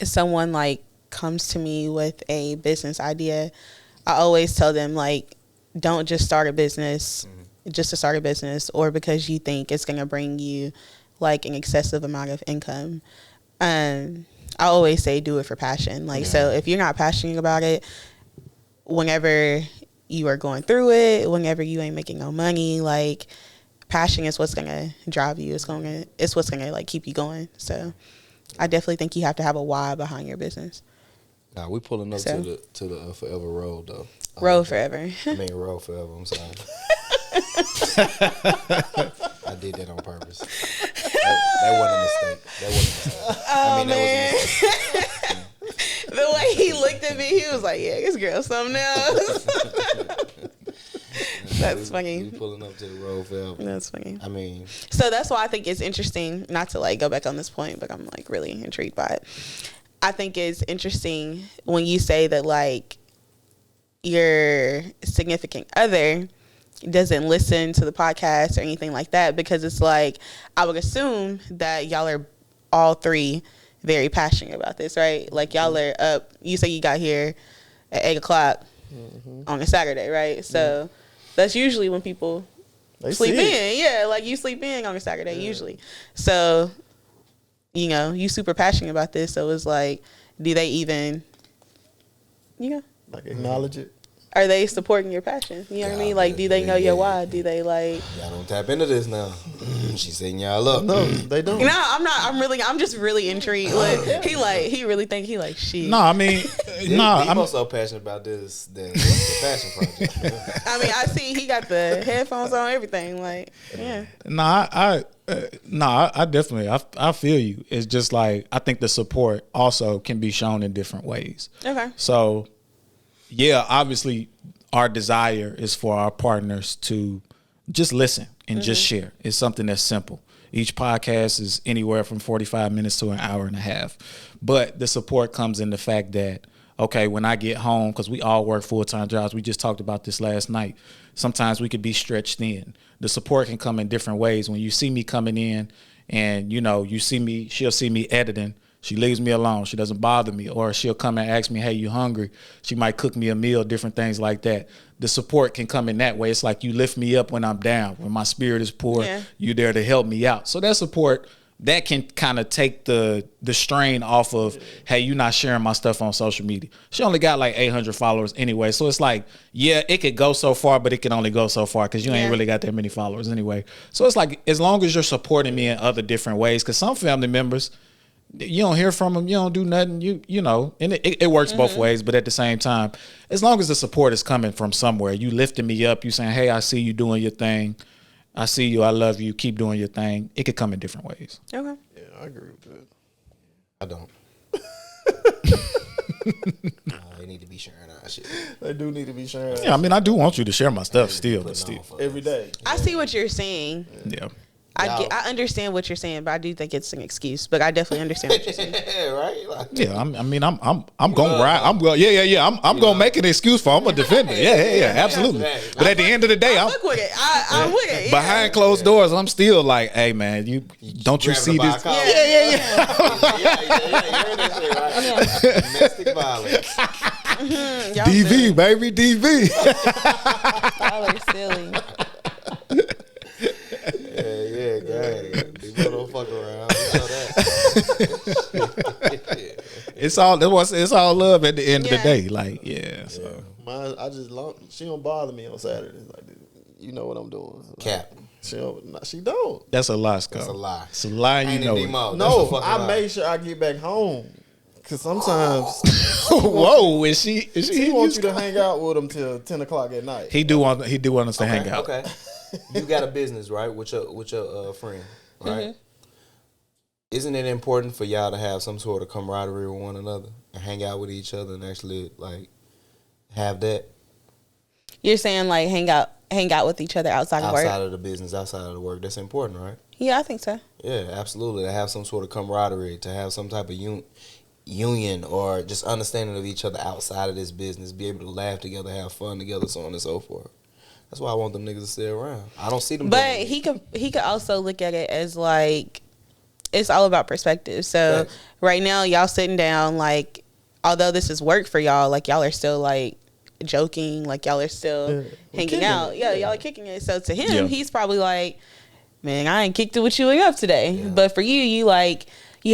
someone like comes to me with a business idea, I always tell them like, don't just start a business just to start a business or because you think it's gonna bring you like an excessive amount of income. I always say do it for passion. Like, so if you're not passionate about it, whenever you are going through it, whenever you ain't making no money, like passion is what's gonna drive you. It's what's gonna like keep you going. So I definitely think you have to have a why behind your business. Nah, we pulling up to the Forever Road though. Road forever. I mean Road Forever. I'm sorry. I did that on purpose. That wasn't a mistake. Oh man. The way he looked at me, he was like, "Yeah, this girl's something else." That's funny. We pulling up to the Road Forever. That's funny. I mean, so that's why I think it's interesting. Not to like go back on this point, but I'm like really intrigued by it. I think it's interesting when you say that like your significant other doesn't listen to the podcast or anything like that, because it's like I would assume that y'all are all three very passionate about this, right? Like y'all are up. You say you got here at 8:00 on a Saturday, right? So that's usually when people sleep in. Yeah, like you sleep in on a Saturday usually. So you know, you super passionate about this. So it's like, do they even, you know, like acknowledge it? Are they supporting your passion? You know what I mean? Like, do they know your why? Do they like? Y'all don't tap into this now. She's setting y'all up. No, they don't. No, I'm not. I'm just really intrigued. Like, he really think he like shit. No, I mean, I'm so passionate about this than the passion project. I mean, I see he got the headphones on, everything. Like, yeah. I definitely, I feel you. It's just like, I think the support also can be shown in different ways. Okay. So, yeah, obviously our desire is for our partners to just listen and just share. It's something that's simple. Each podcast is anywhere from 45 minutes to an hour and a half. But the support comes in the fact that, okay, when I get home, because we all work full-time jobs, we just talked about this last night, sometimes we could be stretched thin. The support can come in different ways. When you see me coming in and, you know, she'll see me editing, she leaves me alone. She doesn't bother me. Or she'll come and ask me, hey, you hungry? She might cook me a meal, different things like that. The support can come in that way. It's like you lift me up when I'm down. When my spirit is poor, you're there to help me out. So that support, that can kind of take the strain off of, hey, you're not sharing my stuff on social media. She only got like 800 followers anyway. So it's like, yeah, it could go so far, but it can only go so far because you ain't really got that many followers anyway. So it's like, as long as you're supporting me in other different ways, because some family members, you don't hear from them, you don't do nothing, you know, and it works both ways. But at the same time, as long as the support is coming from somewhere, you lifting me up, you saying, hey, I see you doing your thing, I see you, I love you, keep doing your thing, it could come in different ways. Okay. Yeah, I agree with that. I don't. They need to be sharing our shit. They do need to be sharing. Yeah, I mean, I do want you to share my stuff still, but Putting still. on for Every day. I see what you're saying. Yeah. I understand what you're saying, but I do think it's an excuse. But I definitely understand what you're saying. Yeah, right? Like, Yeah, I'm gonna ride. I'm going. Yeah. I'm gonna make an excuse for. I'm a defender. Yeah. Absolutely. But at the end of the day, I'm Look with it. I'm with it. Yeah. behind closed doors. I'm still like, hey man, you don't you see this? Yeah. Yeah. You heard that shit, right? Domestic violence. Y'all DV, silly. baby, DV. Y'all are silly. Yeah, gang. People don't fuck around. You know that. It's all love at the end of the day. Like, yeah. So Mine, she don't bother me on Saturdays. Like, you know what I'm doing. Like, Cap. She don't. She don't. that's a lie, Scott. That's a lie. It's a lie, and you Ain't know it, it. D-Mo? That's a No, fucking I lie. make sure I get back home. Cause sometimes Whoa, is she? he wants you to hang out with him till 10 o'clock at night. He do want us to hang out. Okay. You got a business, right? With your friend, right? Mm-hmm. Isn't it important for y'all to have some sort of camaraderie with one another and hang out with each other and actually like have that You're saying like hang out with each other outside of work? outside of the business, outside of the work? That's important, right? Yeah, I think so. Yeah, absolutely. To have some sort of camaraderie, to have some type of union or just understanding of each other outside of this business, be able to laugh together, have fun together, so on and so forth. That's why I want them niggas to stay around. I don't see them. But he could also look at it as like it's all about perspective. So Right. right now y'all sitting down, like although this is work for y'all, like y'all are still like joking, like y'all are still hanging out. Yeah, y'all are kicking it. So to him, he's probably like, man, I ain't kicked it with you enough today. Yeah. But for you, you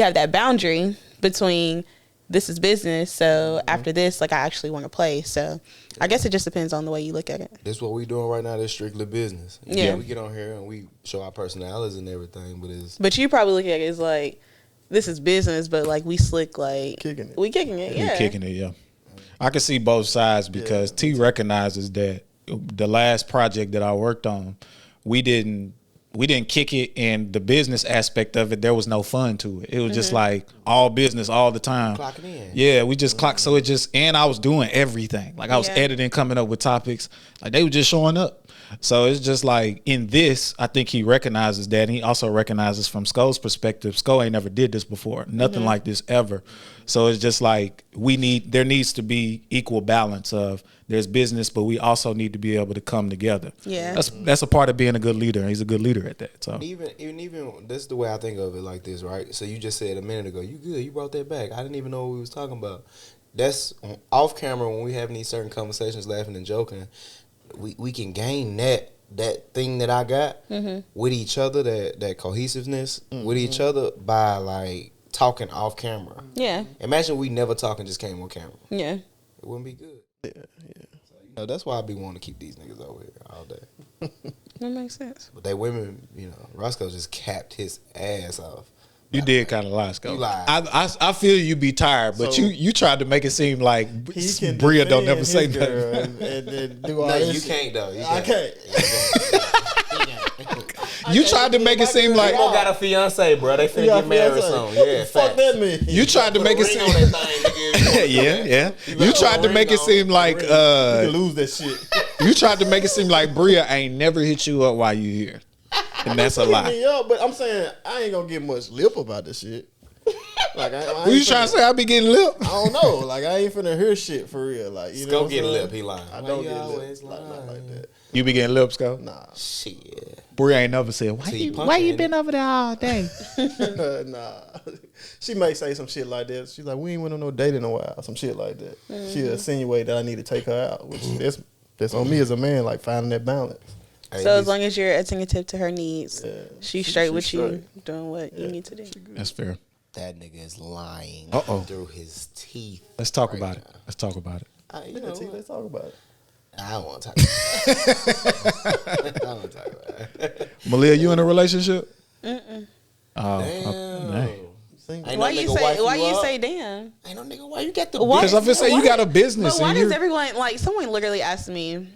have that boundary between this is business. So after this, like I actually want to play. So I guess it just depends on the way you look at it. This what we doing right now. This strictly business. Yeah. We get on here and we show our personalities and everything, but it's But you probably look at it as like, this is business, but like we slick, like Kicking it. we kicking it, yeah. We kicking it, yeah. I can see both sides because T recognizes that the last project that I worked on, we didn't kick it, and the business aspect of it, there was no fun to it. It was just like all business all the time. clocking in. Yeah, we just clocked. So it just, and I was doing everything. Like I was Yeah. editing, coming up with topics. Like they were just showing up. So it's just like in this, I think he recognizes that. And he also recognizes from Sko's perspective, Sko ain't never did this before. Nothing like this ever. So it's just like there needs to be equal balance of there's business, but we also need to be able to come together. Yeah. That's a part of being a good leader. And he's a good leader at that. So Even this is the way I think of it like this, right? So you just said a minute ago, you good, you brought that back. I didn't even know what we was talking about. That's off camera when we having these certain conversations, laughing and joking. We can gain that thing that I got with each other, that cohesiveness with each other by like talking off camera. Yeah. Imagine we never talk and just came on camera. Yeah. It wouldn't be good. So, that's why I be wanting to keep these niggas over here all day. That makes sense. But they women, Roscoe just capped his ass off. you did kind of lie, Sko. You lied. I feel you be tired, but So- you tried to make it seem like He can Bria don't defend never his say girl nothing. and then do all No, this you shit. can't though. You I can't. You tried to make it seem They like got a fiance, bro. They finna Yeah, get married fiance. soon. Yeah, Fuck that man. you tried to make it seem. Yeah. You tried to make it seem like You can lose that shit. you tried to make it seem like Bria ain't never hit you up while you here, and that's a Hit lie. me up, but I'm saying I ain't gonna get much lip about this shit. Like I What you trying to say? I be getting lip. I don't know. Like I ain't finna hear shit for real. Like you know, Go what get I'm lip. saying? He lying. I Why don't you get always lip. Not like that. You be getting lips, Sko? Nah, Shit. Bria ain't never said Till you punch why her, you ain't been over there all day. nah. She may say some shit like that. She's like, we ain't went on no date in a while. Some shit like that. She'll insinuate that I need to take her out, which that's on me as a man, like finding that balance. Hey, So as long as you're attentive to her needs, she's straight with you, straight. doing what you need to do. That's fair. that nigga is lying through his teeth. Let's talk about it. Let's talk about it. You know, Let's talk about it. I don't want to talk about it. I don't want to talk about it. Maliyah, you in a relationship? Damn. Dang. Ain't no Why you nigga wife say? Why you up. say damn? Ain't no nigga, why you got the Why- Because I feel say you got a business. But why and does you're- everyone like? Someone literally asked me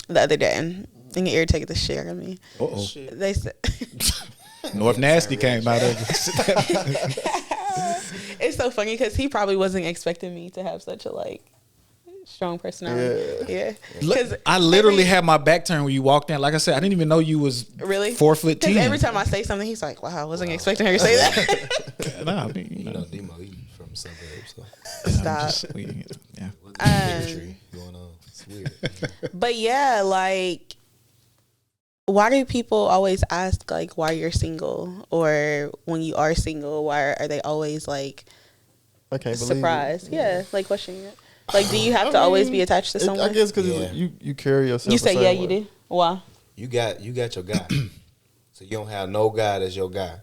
the other day, and it irritated the shit out of me. Uh-oh. shit? They said, North Nasty came out of it. It's so funny because he probably wasn't expecting me to have such a like strong personality. Yeah. Look, I literally had my back turned when you walked in. Like I said, I didn't even know you was really 4'10". Because every time I say something, he's like, "Wow, I wasn't expecting her to say that." Nah, I mean, You know, Demo, he from suburbs. So. Stop. Yeah. Going on. It's weird. But yeah, like, why do people always ask like why you're single, or when you are single, why are they always like I can't believe surprised? it. Yeah, like questioning it. Like, do you have to always be attached to someone? I guess because you carry yourself. You say the yeah, same you way. do. Why? You got your guy. So you don't have no guy that's your guy.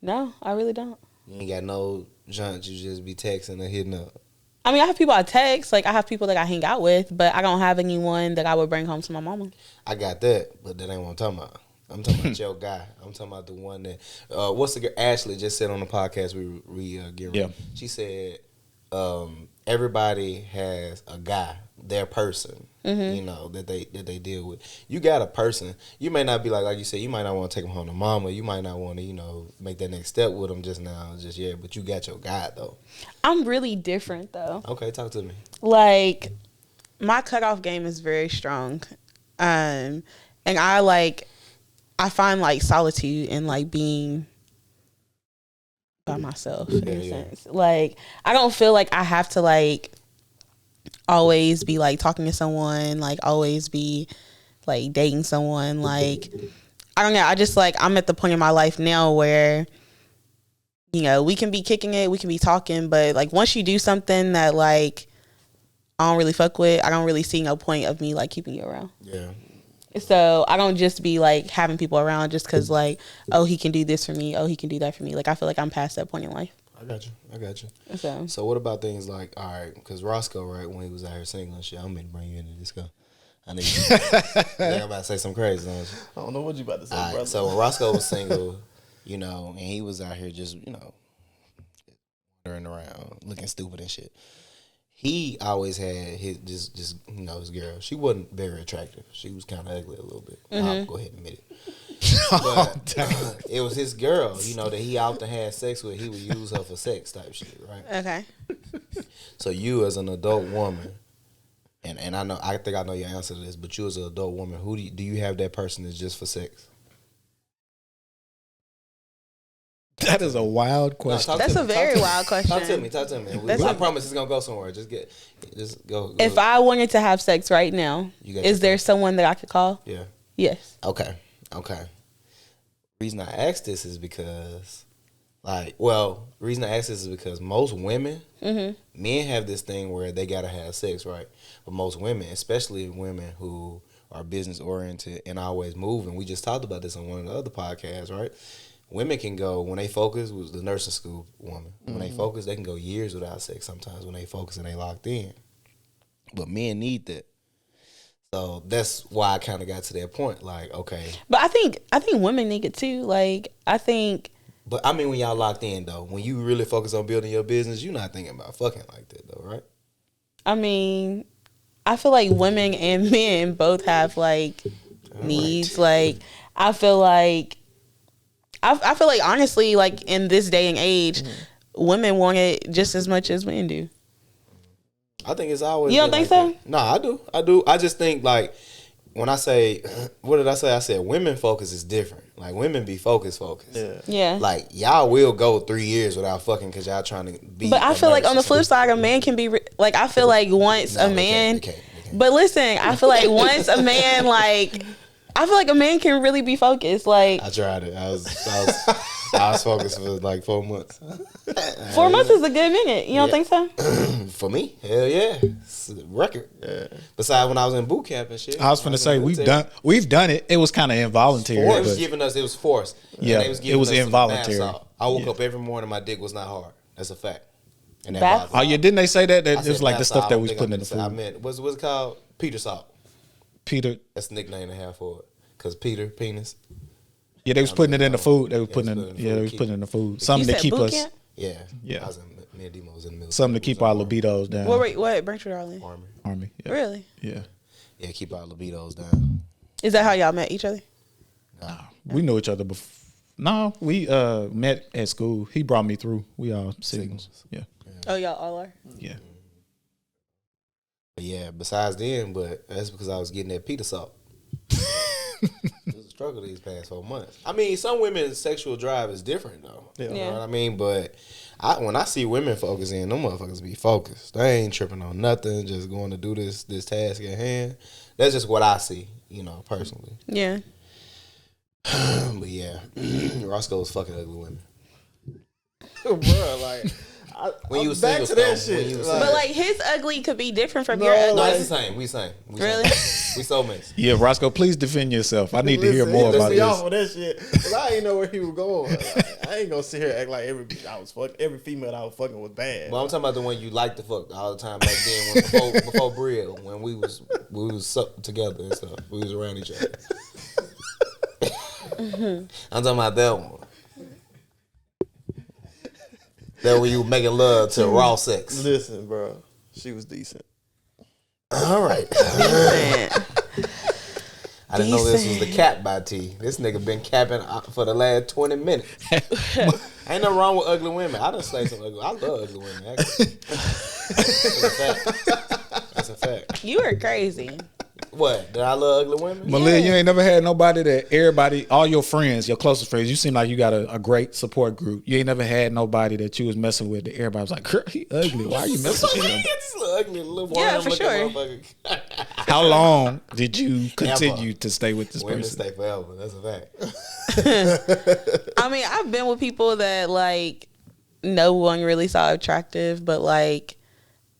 No, I really don't. You ain't got no junk you just be texting or hitting up. I mean, I have people I text, like I have people that I hang out with, but I don't have anyone that I would bring home to my mama. I got that, but that ain't what I'm talking about. I'm talking about your guy. I'm talking about the one that what's the girl Ashley just said on the podcast we get Yeah. She said everybody has a guy, their person, you know, that they deal with. You got a person. You may not be like you said, you might not want to take him home to mama. You might not want to, you know, make that next step with him just yet, but you got your guy though. I'm really different though. Okay, talk to me. Like, my cutoff game is very strong. And I find like solitude in like being by myself in a sense. Like, I don't feel like I have to like always be like talking to someone, like always be like dating someone. Like, I don't know. I just like, I'm at the point in my life now where, you know, we can be kicking it, we can be talking, but like once you do something that like I don't really fuck with, I don't really see no point of me like keeping you around. Yeah. So I don't just be like having people around just because like, oh, he can do this for me, oh, he can do that for me. Like, I feel like I'm past that point in life. I got you. So what about things like, all right, because Roscoe, right, when he was out here single and shit, I'm going to bring you into this guy. I need you. I'm about to say something crazy, don't you? I don't know what you about to say, All right, brother. so when Roscoe was single, you know, and he was out here just, you know, wandering around, looking stupid and shit. He always had his just you know, his girl. She wasn't very attractive. She was kind of ugly a little bit. I'll go ahead and admit it. But it was his girl, you know, that he often had sex with. He would use her for sex type shit, right? okay. So you as an adult woman, and I think I know your answer to this, but you as an adult woman, who do you have that person that's just for sex? That is a wild question. That's a very wild question. Talk to me. I promise it's gonna go somewhere. Just go. If I wanted to have sex right now, is there someone that I could call? Yeah. Yes. Okay. Reason I ask this is because, most women, men have this thing where they gotta have sex, right? But most women, especially women who are business oriented and always moving, we just talked about this on one of the other podcasts, right? Women can go, when they focus, was the nursing school woman. When they focus, they can go years without sex sometimes when they focus and they locked in. But men need that. So that's why I kind of got to that point. Like, okay. But I think women need it too. Like, I think. But I mean, when y'all locked in though, when you really focus on building your business, you're not thinking about fucking like that though, right? I mean, I feel like women and men both have like needs. Like, I feel like honestly, like in this day and age, women want it just as much as men do. I think it's always. You don't think so? No, I do. I just think like when I say, what did I say? I said women focus is different. Like women be focused. Yeah. Like y'all will go 3 years without fucking because y'all trying to be. But I feel like on the flip side, a man can be like. I feel like once a man. They can't. But listen, I feel like once a man like. I feel like a man can really be focused. Like I tried it. I was focused for like 4 months. 4 months is a good minute. You don't think so? For me, hell yeah, it's a record. Yeah. Besides, when I was in boot camp and shit, I was finna say we've done it. It was kind of involuntary. It was giving us. It was forced. Yeah, and they was giving it was us some involuntary. bath salt. I woke up every morning. My dick was not hard. That's a fact. And that Bath bothered me. Oh yeah, didn't they say that? I It was said like the bath stuff salt. that I we was don't putting in think the I food. meant what's it called? Peter salt. Peter. That's the nickname they have for it. Cause Peter penis. Yeah, they was putting it in the food. They was putting putting it. Yeah, they was putting it in the food. You Something to said keep boot us. camp? Yeah. Yeah. I was me and Demo was in the middle. Something to keep our libidos down. What branch were y'all in? Army. Yeah. Really? Yeah. Yeah, keep our libidos down. Is that how y'all met each other? We knew each other before. No, we met at school. He brought me through. We all signals. Yeah. Oh, y'all all are? Yeah. Yeah, besides then, but that's because I was getting that pita salt. It was a struggle these past 4 months. I mean, some women's sexual drive is different, though. Yeah. You know what I mean? But when I see women focusing, them motherfuckers be focused. They ain't tripping on nothing, just going to do this task at hand. That's just what I see, personally. Yeah. But yeah, Roscoe was fucking ugly women. Bro, like, When you was back single, to that though, shit. when you was But like his ugly could be different from No, your No, ugly. it's the same. We same. Really? We soulmates. Yeah, Roscoe, please defend yourself. I need to hear more about Listen, y'all this. for that shit. Cause I ain't know where he was going. Like, I ain't gonna sit here and act like every female I was fucking was bad. But I'm talking about the one you liked to fuck all the time back then, when, before Brill, when we was together and stuff. We was around each other. I'm talking about that one. That when you making love to raw sex. Listen, bro, she was decent. All right. Decent. I didn't know this was the ChoppedByT. This nigga been capping for the last 20 minutes. Ain't nothing wrong with ugly women. I done slayed some ugly. I love ugly women, actually. That's a fact. That's a fact. You are crazy. What? Did I love ugly women? Maliyah, you ain't never had nobody that everybody, all your friends, your closest friends, you seem like you got a great support group. You ain't never had nobody that you was messing with that everybody was like, girl, he ugly. Why are you messing with him? This little ugly little Yeah, worm for looking sure. motherfucker. How long did you continue to stay with this Women person? stay forever. That's a fact. I mean, I've been with people that like no one really saw attractive, but like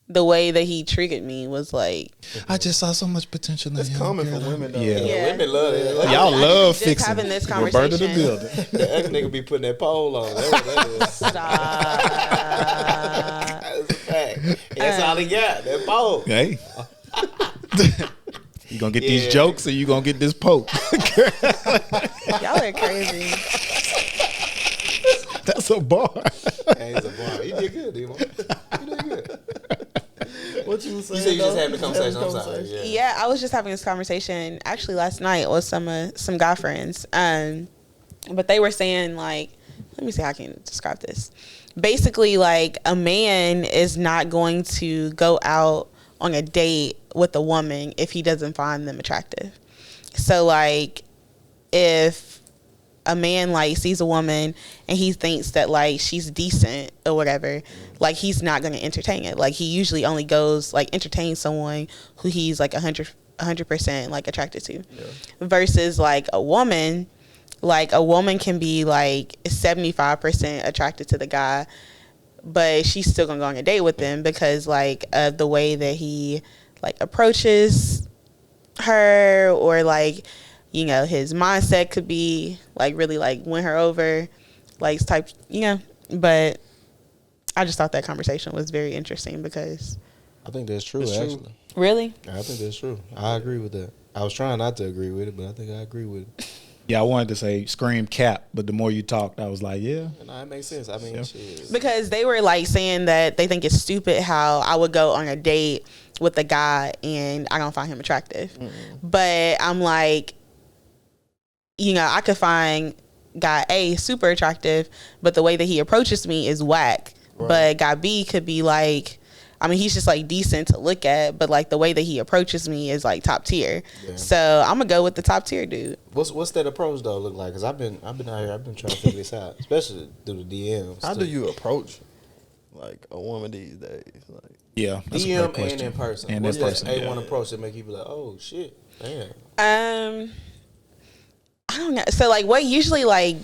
the way that he treated me was like, I just saw so much potential in That's him. common girl. for women, though. Yeah. Yeah. Women love it. Y'all I love just fixing. having this Roberta the conversation. Builder. The ugly nigga be putting that pole on. That's what that is. stop. That's a fact. And that's all he got. That pole. Hey. You gonna get these Yeah. jokes or you gonna get this poke? Y'all are crazy. That's a bar. Hey, he's a bar. He did good, Demo. He did good. What you was saying? You said you just though? had the conversation. I'm sorry. Yeah. Yeah, I was just having this conversation actually last night with some guy friends. But they were saying like, let me see how I can describe this. Basically, like a man is not going to go out on a date with a woman if he doesn't find them attractive. So like, if a man like sees a woman and he thinks that like she's decent or whatever, like he's not going to entertain it. Like he usually only goes like entertain someone who he's like 100% like attracted to. Yeah. Versus like a woman can be like 75% attracted to the guy, but she's still gonna go on a date with him because like of the way that he like approaches her, or like, you know, his mindset could be like really like win her over, like type, you know. But I just thought that conversation was very interesting because I think that's true, It's true. actually. really, I think that's true. I agree with that. I was trying not to agree with it, but I think I agree with it. Yeah, I wanted to say scream cap, but the more you talked, I was like, yeah. No, it makes sense. I mean, shit. because they were like saying that they think it's stupid how I would go on a date with a guy and I don't find him attractive. But I'm like, you know, I could find guy A super attractive, but the way that he approaches me is whack. Right. But guy B could be like, I mean, he's just like decent to look at, but like the way that he approaches me is like top tier. Yeah. So I'm gonna go with the top tier dude. What's that approach though look like? Because I've been out here. I've been trying to figure this out, especially through the DMs. How do you approach like a woman these days? Like, Yeah, that's a great DM and question. in person? And What's in person, that yeah. A1 approach that make you be like, oh shit, damn? I don't know. So like what usually like,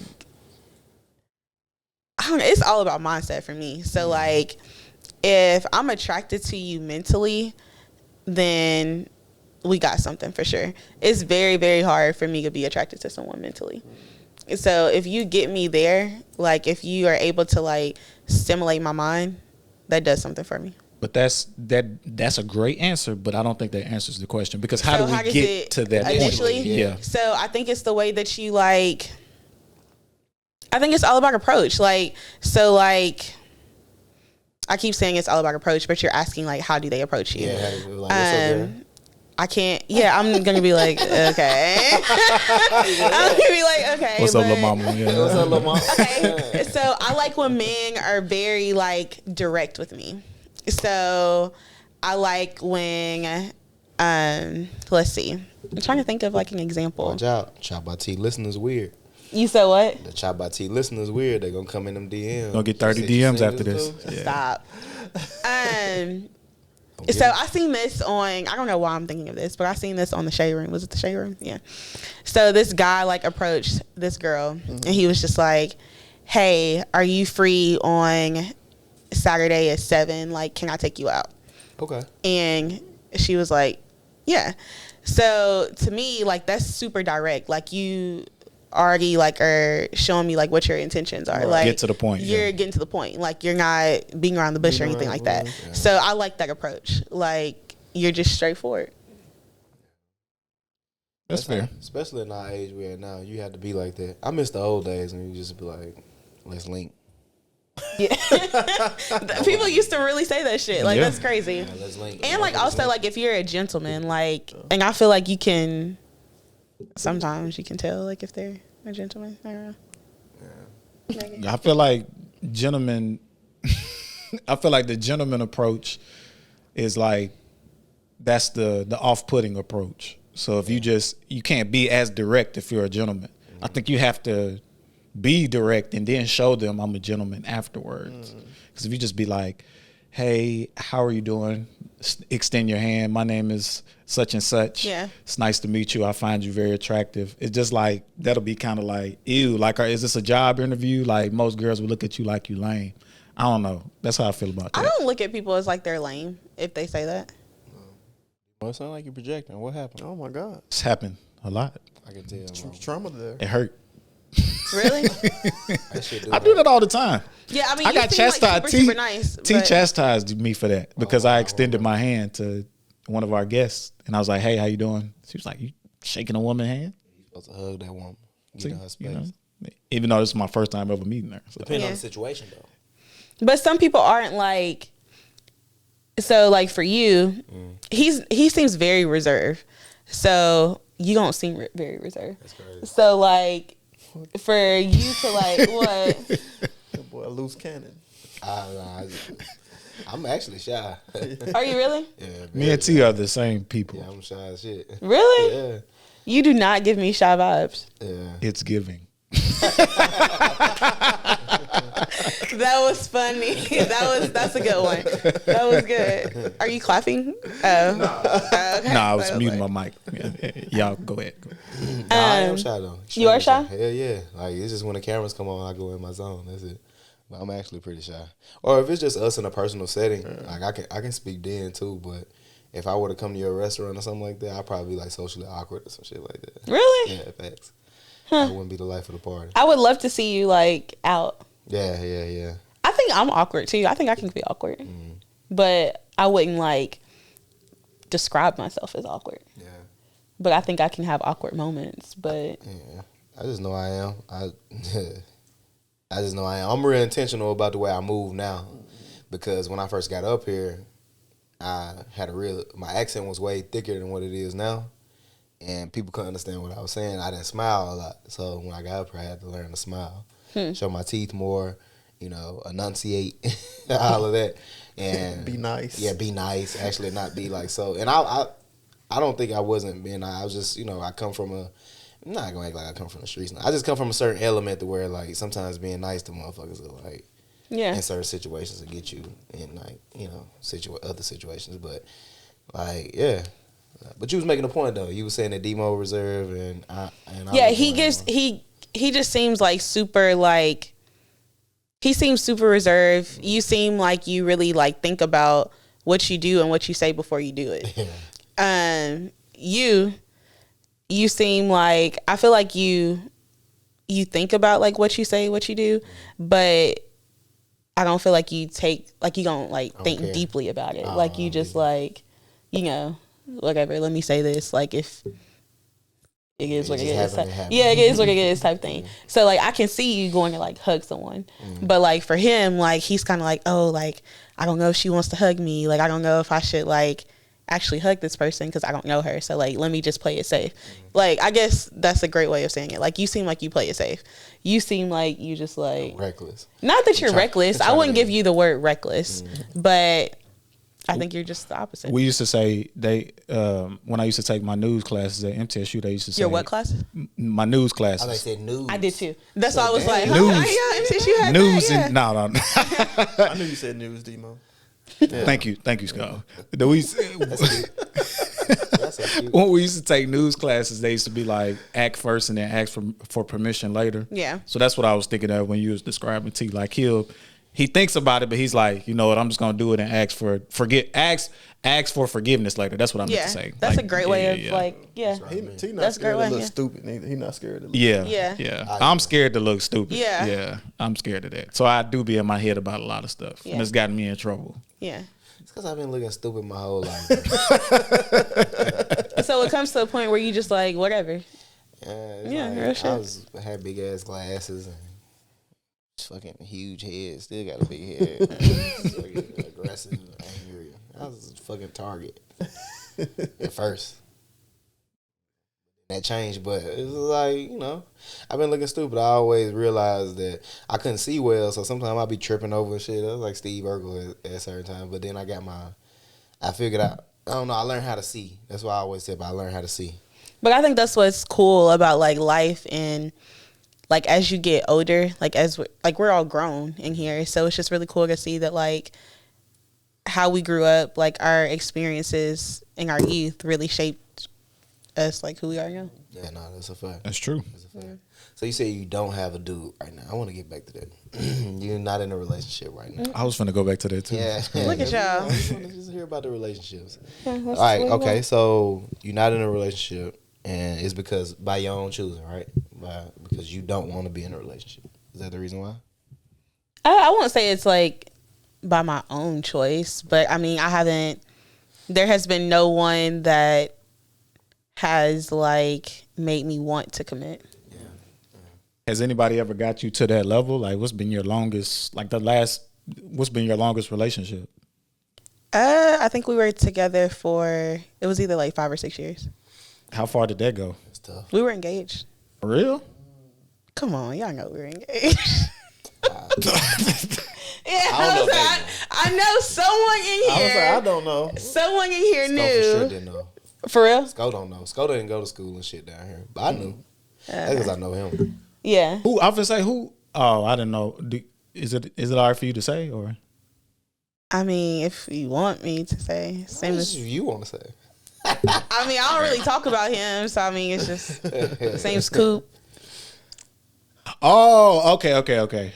I don't know, it's all about mindset for me. So like if I'm attracted to you mentally, then we got something for sure. It's very, very hard for me to be attracted to someone mentally. So if you get me there, like if you are able to like stimulate my mind, that does something for me. But that's a great answer, but I don't think that answers the question, because how do we does get it to that point? initially? Yeah. So I think it's the way that you like, I think it's all about approach. Like, so like, I keep saying it's all about approach, but you're asking like, how do they approach you? Yeah, like, what's up there? I can't. Yeah, I'm gonna be like, okay. I'm gonna be like, okay. What's up, little mama? Yeah. What's up, little mama? Okay. So I like when men are very like direct with me. So I like when, let's see. I'm trying to think of like an example. Watch out. ChoppedByT listeners weird. You said what? The ChoppedByT listeners weird. They gonna come in them DMs. Gonna get 30 DMs after this. Yeah. Stop. So I seen this on, I don't know why I'm thinking of this, but I seen this on the Shade Room. Was it the Shade Room? Yeah. So this guy like approached this girl and he was just like, hey, are you free on Saturday at 7? Like, can I take you out? Okay. And she was like, yeah. So to me, like, that's super direct. Like, you already like are showing me like what your intentions are. Right. Like, Get to the point. You're getting to the point. Like, you're not beating around the bush or anything like that. Yeah. So I like that approach. Like, you're just straightforward. That's fair. Especially in our age we're at now, you had to be like that. I miss the old days when you just be like, let's link. Yeah. People used to really say that shit. Like, Yeah. that's crazy. Yeah, let's link. And like also like if you're a gentleman, like, and I feel like you can sometimes you can tell like if they're a gentleman. I don't know. I feel like gentlemen. I feel like the gentleman approach is like that's the off-putting approach. So if you can't be as direct if you're a gentleman. I think you have to be direct and then show them I'm a gentleman afterwards. Because if you just be like, hey, how are you doing? Extend your hand. My name is such and such. Yeah. It's nice to meet you. I find you very attractive. It's just like, that'll be kind of like, ew, like, is this a job interview? Like, most girls will look at you like you lame. I don't know. That's how I feel about that. I don't look at people as like they're lame if they say that. Well, it sounds like you're projecting. What happened? Oh my God. It's happened a lot. I can tell. Trauma there. It hurt. Really? That shit do I do that all the time. Yeah, I mean, I you got seem chastised. like super nice. T but- chastised me for that because I extended my hand to one of our guests and I was like, "Hey, how you doing?" She was like, "You shaking a woman's hand?" You're supposed to hug that woman. See, Get in her space. you know, even though this is my first time ever meeting her. So. Depending Yeah. on the situation, though. But some people aren't like. So like for you, he seems very reserved. So you don't seem very reserved. That's crazy. So like for you to like what? That boy, a loose cannon. I'm actually shy. Are you really? Yeah, Me and T are the same people. Yeah, I'm shy as shit. Really? Yeah, You do not give me shy vibes. yeah. It's giving. That was funny. That's a good one. That was good. Are you clapping? Oh. Okay. No, I was So, muting like- my mic. Yeah, y'all go ahead. Nah, I am shy though. You are shy? Hell yeah. Like it's just when the cameras come on, I go in my zone. That's it. But I'm actually pretty shy. Or if it's just us in a personal setting, like I can speak then too. But if I were to come to your restaurant or something like that, I'd probably be like socially awkward or some shit like that. Really? Yeah, facts. That wouldn't be the life of the party. I would love to see you like out. Yeah. I think I'm awkward too. I think I can be awkward, but I wouldn't like describe myself as awkward. Yeah. But I think I can have awkward moments. But Yeah. I just know I am. I just know I am. I'm real intentional about the way I move now. Because when I first got up here, I had my accent was way thicker than what it is now. And people couldn't understand what I was saying. I didn't smile a lot. So when I got up here, I had to learn to smile. Show my teeth more, enunciate, all of that. And Be nice. Yeah, be nice. Actually not be like so. And I don't think I wasn't being nice. I was just, I come from I'm not gonna act like I come from the streets. I just come from a certain element to where like sometimes being nice to motherfuckers are like yeah, in certain situations to get you in like, other situations. But like, yeah. But you was making a point though. You was saying that Demo reserve and I yeah. was He just seems like super like. He seems super reserved. You seem like you really like think about what you do and what you say before you do it. Yeah. You seem like, I feel like you think about like what you say, what you do, but I don't feel like you don't like think care. deeply about it. Like you just like, whatever, let me say this. Like if it is what it is. Yeah, it is what it is type thing. So like I can see you going to like hug someone. But like for him, like he's kind of like, oh, like I don't know if she wants to hug me. Like I don't know if I should like actually hug this person because I don't know her. So like, let me just play it safe. Like, I guess that's a great way of saying it. Like, you seem like you play it safe. You seem like you just like reckless. Not that you're reckless. I wouldn't give you the word reckless, but I think you're just the opposite. We used to say when I used to take my news classes at MTSU, they used to say your what classes? My news classes. I said news. I did too. That's why I was like, news. MTSU had news that, yeah. and no. I knew you said news, Demo. Yeah. Thank you, Scott. When we used to take news classes, they used to be like act first and then ask for permission later. Yeah. So that's what I was thinking of when you was describing T. Like he thinks about it, but he's like, you know what, I'm just gonna do it and ask for forgiveness later. That's what I meant to say. That's like, a great way of like, yeah. He not scared to look stupid neither. He not scared to look Yeah. I'm scared to look stupid. Yeah. Yeah. I'm scared of that. So I do be in my head about a lot of stuff. Yeah. And it's gotten me in trouble. Yeah. It's because I've been looking stupid my whole life. So it comes to a point where you just like, whatever. Real shit. I had big ass glasses and fucking huge head. Still got a big head. Fucking aggressive, angry. I was a fucking target at first. That changed, but it was like, you know, I've been looking stupid. I always realized that I couldn't see well, so sometimes I'd be tripping over shit. I was like Steve Urkel at certain times, but then I figured out, I don't know, I learned how to see. That's what I always say, but I learned how to see. But I think that's what's cool about like life, and like as you get older, like we're all grown in here, so it's just really cool to see that like how we grew up, like our experiences in our youth really shaped us like who we are now. Yeah, no, that's a fact. That's true. That's a fact. Yeah. So you say you don't have a dude right now. I want to get back to that. You're not in a relationship right now. I was finna go back to that too. Yeah. Look at y'all. I just want to just hear about the relationships. All right, okay. So you're not in a relationship, and it's because by your own choosing, right? Because you don't want to be in a relationship. Is that the reason why? I won't say it's like by my own choice, but I mean, there has been no one that has like made me want to commit. Yeah. Has anybody ever got you to that level? Like, what's been your longest relationship? I think we were together for, it was either like 5 or 6 years. How far did that go? That's tough. We were engaged. For real? Come on, y'all know we were engaged. I know someone in here. I don't know. Someone in here knew. For sure didn't know. For real? Sco don't know. Sco didn't go to school and shit down here, but I knew. That's because I know him. Yeah. Who? I was gonna say who? Oh, I didn't know. Is it all right for you to say or? I mean, if you want me to say, same as you want to say. I mean, I don't really talk about him, so I mean, it's just the same scoop. Oh, okay.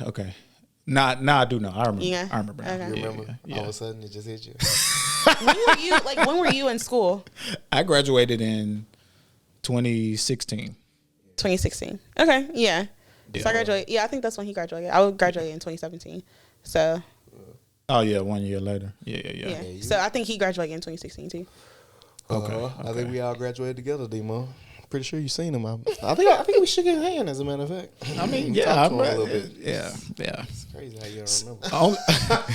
Nah, I do know. I remember. Yeah. I remember. Okay. You remember? Yeah. All of a sudden, it just hit you. When were you in school? I graduated in 2016. 2016. Okay, yeah. So I graduated. Yeah, I think that's when he graduated. I would graduate in 2017. So. Oh yeah, 1 year later. Yeah. So I think he graduated in 2016 too. Okay. I think we all graduated together, Demo. Pretty sure you seen him. I think we shook his hand, as a matter of fact. I mean, yeah, I talked to him a little bit. Yeah. It's crazy how you don't remember.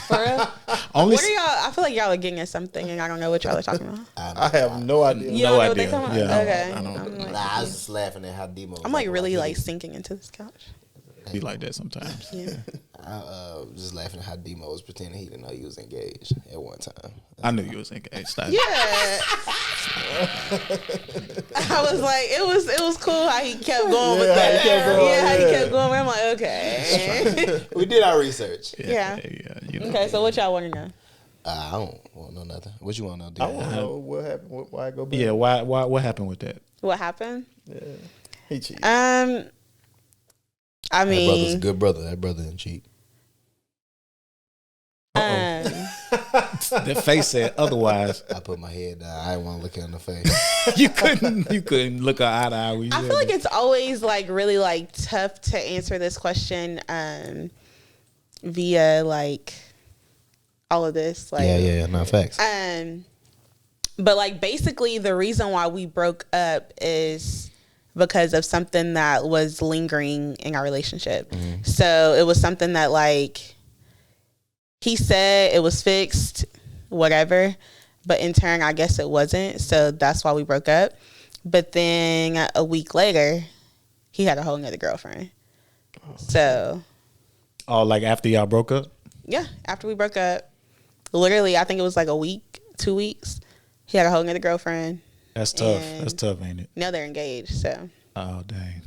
For real? Only What are y'all? I feel like y'all are getting at something, and I don't know what y'all are talking about. I have no idea. You don't know what they idea. talking about? Yeah, Okay. I don't. I'm like, I was just laughing at how Demo. I'm like really like sinking into this couch. Be like that sometimes. Yeah. I was just laughing at how Demo was pretending he didn't know you was engaged at one time. I knew you was engaged. Stop. Yeah. I was like, it was cool how he kept going with that. How he kept going. I'm like, okay. We did our research. Yeah. You know. Okay, so what y'all want to know? I don't want to know nothing. What you want to know, I Demo? want to know what happened. Why I go back? Yeah. Why? What happened with that? What happened? Yeah. He cheated. I That brother's a mean, good brother. That brother didn't cheat. The face said otherwise. I put my head down. I didn't want to look her in the face. You couldn't look her eye to eye. I feel like it's always like really like tough to answer this question via like all of this. Like, Yeah, not facts. But like basically the reason why we broke up is because of something that was lingering in our relationship. Mm-hmm. So it was something that like he said it was fixed, whatever. But in turn, I guess it wasn't. So that's why we broke up. But then a week later, he had a whole nother girlfriend. So. Oh, like after y'all broke up? Yeah, after we broke up. Literally, I think it was like a week, 2 weeks. He had a whole nother girlfriend. That's tough. That's tough, ain't it? Now they're engaged, so. Oh, dang.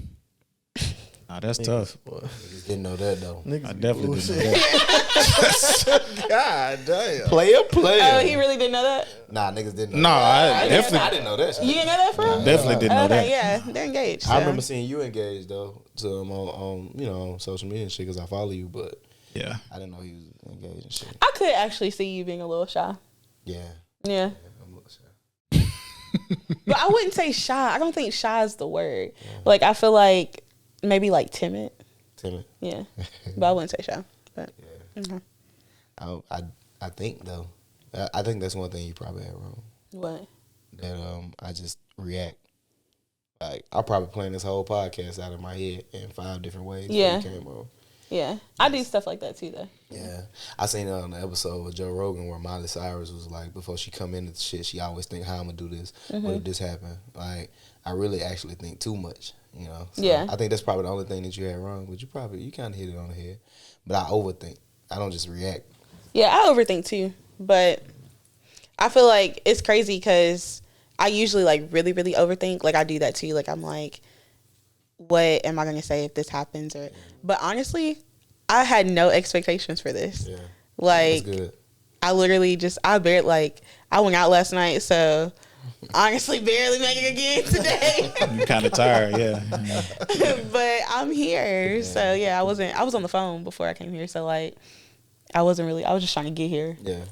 Nah, that's tough. Niggas didn't know that though. I definitely didn't know that. God damn. Player. Oh, he really didn't know that? Nah, niggas didn't know No, that. I definitely I didn't know that shit. You didn't know that, for real? Definitely didn't know that. Okay, yeah, they're engaged. I so. remember seeing you engaged though to him on social media and shit because I follow you, but Yeah. I didn't know he was engaged and shit. I could actually see you being a little shy. Yeah. Yeah. I'm a little shy. But I wouldn't say shy. I don't think shy is the word. Like, I feel like maybe like timid. Timid. Yeah. But I wouldn't say shy. But I think though, I think that's one thing you probably had wrong. what? That I just react. Like I'm probably playing this whole podcast out of my head in 5 different ways. Yeah. Before you came on. Yeah. I do stuff like that too, though. Yeah, I seen it on the episode with Joe Rogan where Miley Cyrus was like, before she come into the shit, she always think, how I'm gonna do this? What if this happen? Like, I really actually think too much, you know? So Yeah. I think that's probably the only thing that you had wrong, but you kind of hit it on the head. But I overthink. I don't just react. Yeah, I overthink too. But I feel like it's crazy because I usually like really, really overthink. Like I do that too. Like I'm like, what am I going to say if this happens? But honestly, I had no expectations for this. Yeah. Like, That's good. I literally I went out last night, so honestly barely making it again today. You kind of tired, yeah. But I'm here. So yeah, I was on the phone before I came here. So like, I was just trying to get here. Yeah.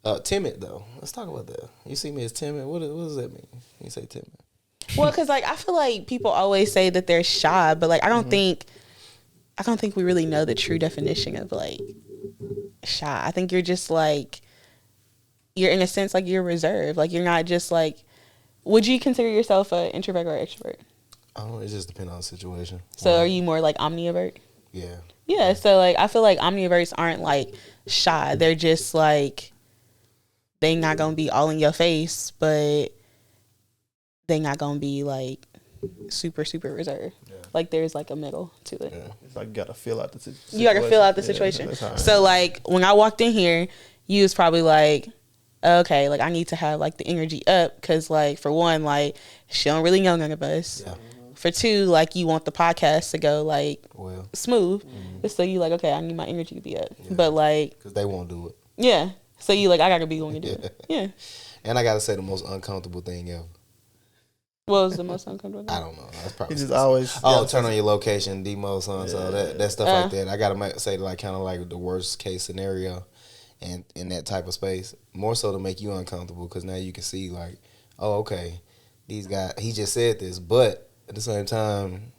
So. Timid though. Let's talk about that. You see me as timid. What does that mean? You say timid. Well, because like I feel like people always say that they're shy, but like I don't think we really know the true definition of like shy. I think you're just like you're in a sense like you're reserved. Like you're not just like. Would you consider yourself an introvert or extrovert? It just depends on the situation. So are you more like omnivert? Yeah. Yeah. So like I feel like omniverts aren't like shy. They're just like they not gonna be all in your face, but they not gonna be like super, super reserved. Yeah. Like there's like a middle to it. Yeah. It's like you gotta feel out the situation. You gotta feel out the situation. So like when I walked in here, you was probably like, okay, like I need to have like the energy up because like for one, like she don't really know none of us. Yeah. For two, like you want the podcast to go like smooth. So you like, okay, I need my energy to be up. Yeah. But like, because they won't do it. Yeah. So you like, I gotta be going to do it. Yeah. And I gotta say the most uncomfortable thing ever. What was the most uncomfortable thing? I don't know. That's probably just always turn on your location, demo, so that stuff like that. I gotta say like kind of like the worst case scenario, and in that type of space, more so to make you uncomfortable because now you can see like, oh okay, these guys. He just said this, but at the same time,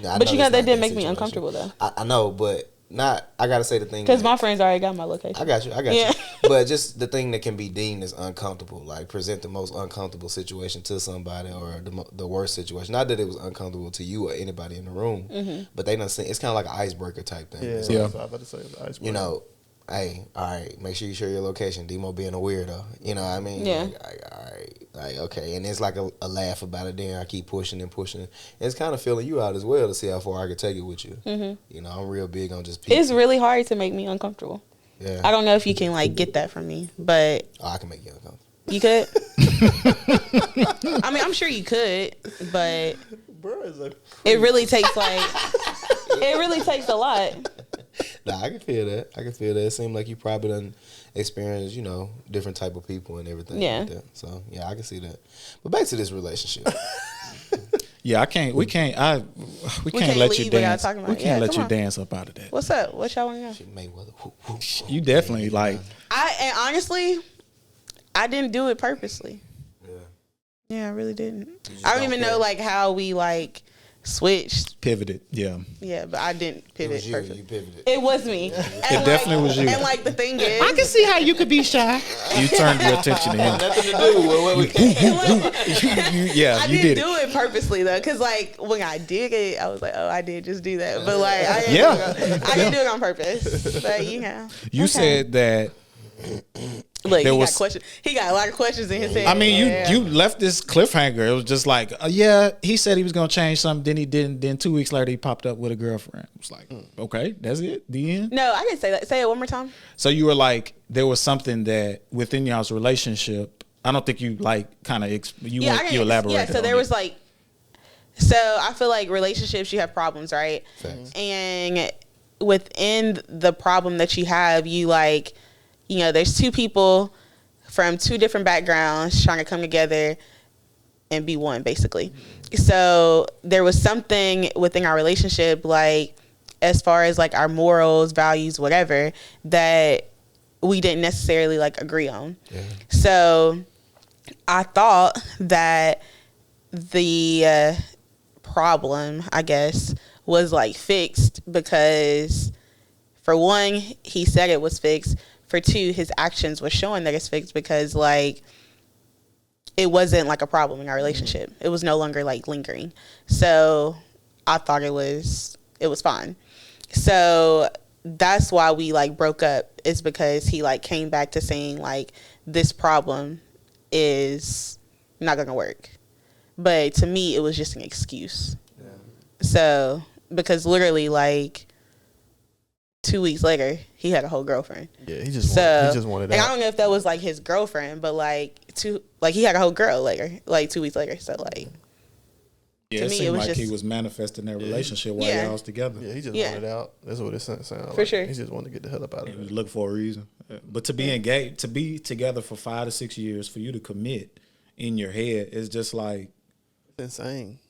that didn't make me uncomfortable though. I know, but. I gotta say the thing because my friends already got my location. I got you. But just the thing that can be deemed as uncomfortable, like present the most uncomfortable situation to somebody or the worst situation. Not that it was uncomfortable to you or anybody in the room, but they done seen. It's kind of like an icebreaker type thing. Yeah, like, I was about to say the icebreaker. You know, hey, all right, make sure you share your location. Demo being a weirdo, you know what I mean? Yeah. Like, all right, like okay, and it's like a laugh about it. Then I keep pushing and pushing. And it's kind of feeling you out as well to see how far I can take it with you. You know, I'm real big on just. It's really hard to make me uncomfortable. Yeah. I don't know if you can like get that from me, but I can make you uncomfortable. You could. I mean, I'm sure you could, but it really takes a lot. Nah, I can feel that. It seemed like you probably done experienced, you know, different type of people and everything. Yeah. Like that. So yeah, I can see that. But back to this relationship. Yeah, we can't let you dance. We can't let you dance up out of that. What's up? What y'all want to know? You definitely like. And honestly, I didn't do it purposely. Yeah, I really didn't. I don't even know like how we like switched. Pivoted, yeah. Yeah, but I didn't pivot. It was you pivoted. It was me. It definitely was you. And like the thing is, I can see how you could be shy. You turned your attention to him. Nothing to do with what we. I didn't do it purposely though, because like when I did it, I was like, oh, I did just do that. But like, I didn't do it on purpose. But you know, you said that Look, There he was- got questions. He got a lot of questions in his head. I mean, Yeah. you left this cliffhanger. It was just like, yeah, he said he was gonna change something, then he didn't. Then 2 weeks later, he popped up with a girlfriend. It was like, okay, that's it. The end. No, I didn't say that. Say it one more time. So you were like, there was something that within y'all's relationship. I don't think you like kind of you elaborate. Yeah, so there was like, so I feel like relationships, you have problems, right? Facts. And within the problem that you have, you like, you know, there's two people from two different backgrounds trying to come together and be one, basically. So there was something within our relationship, like as far as like our morals, values, whatever, that we didn't necessarily like agree on. Yeah. So I thought that the problem, I guess, was like fixed because for one, he said it was fixed. For two, his actions were showing that it's fixed because like it wasn't like a problem in our relationship. It was no longer like lingering. So I thought it was fine. So that's why we like broke up, is because he like came back to saying like this problem is not gonna work. But to me, it was just an excuse. Yeah. So because literally like 2 weeks later, he had a whole girlfriend. Yeah, he just wanted and I out. don't know if that was like his girlfriend, but like he had a whole girl later, like 2 weeks later. So like, Yeah, to it me, seemed it was like just, he was manifesting their relationship while Yeah. y'all was together. Yeah, he just Yeah. wanted out. That's what it sounds like. For sure. He just wanted to get the hell up out He of was it. looking for a reason. But to be engaged, to be together for 5 to 6 years, for you to commit in your head is just like, It's insane.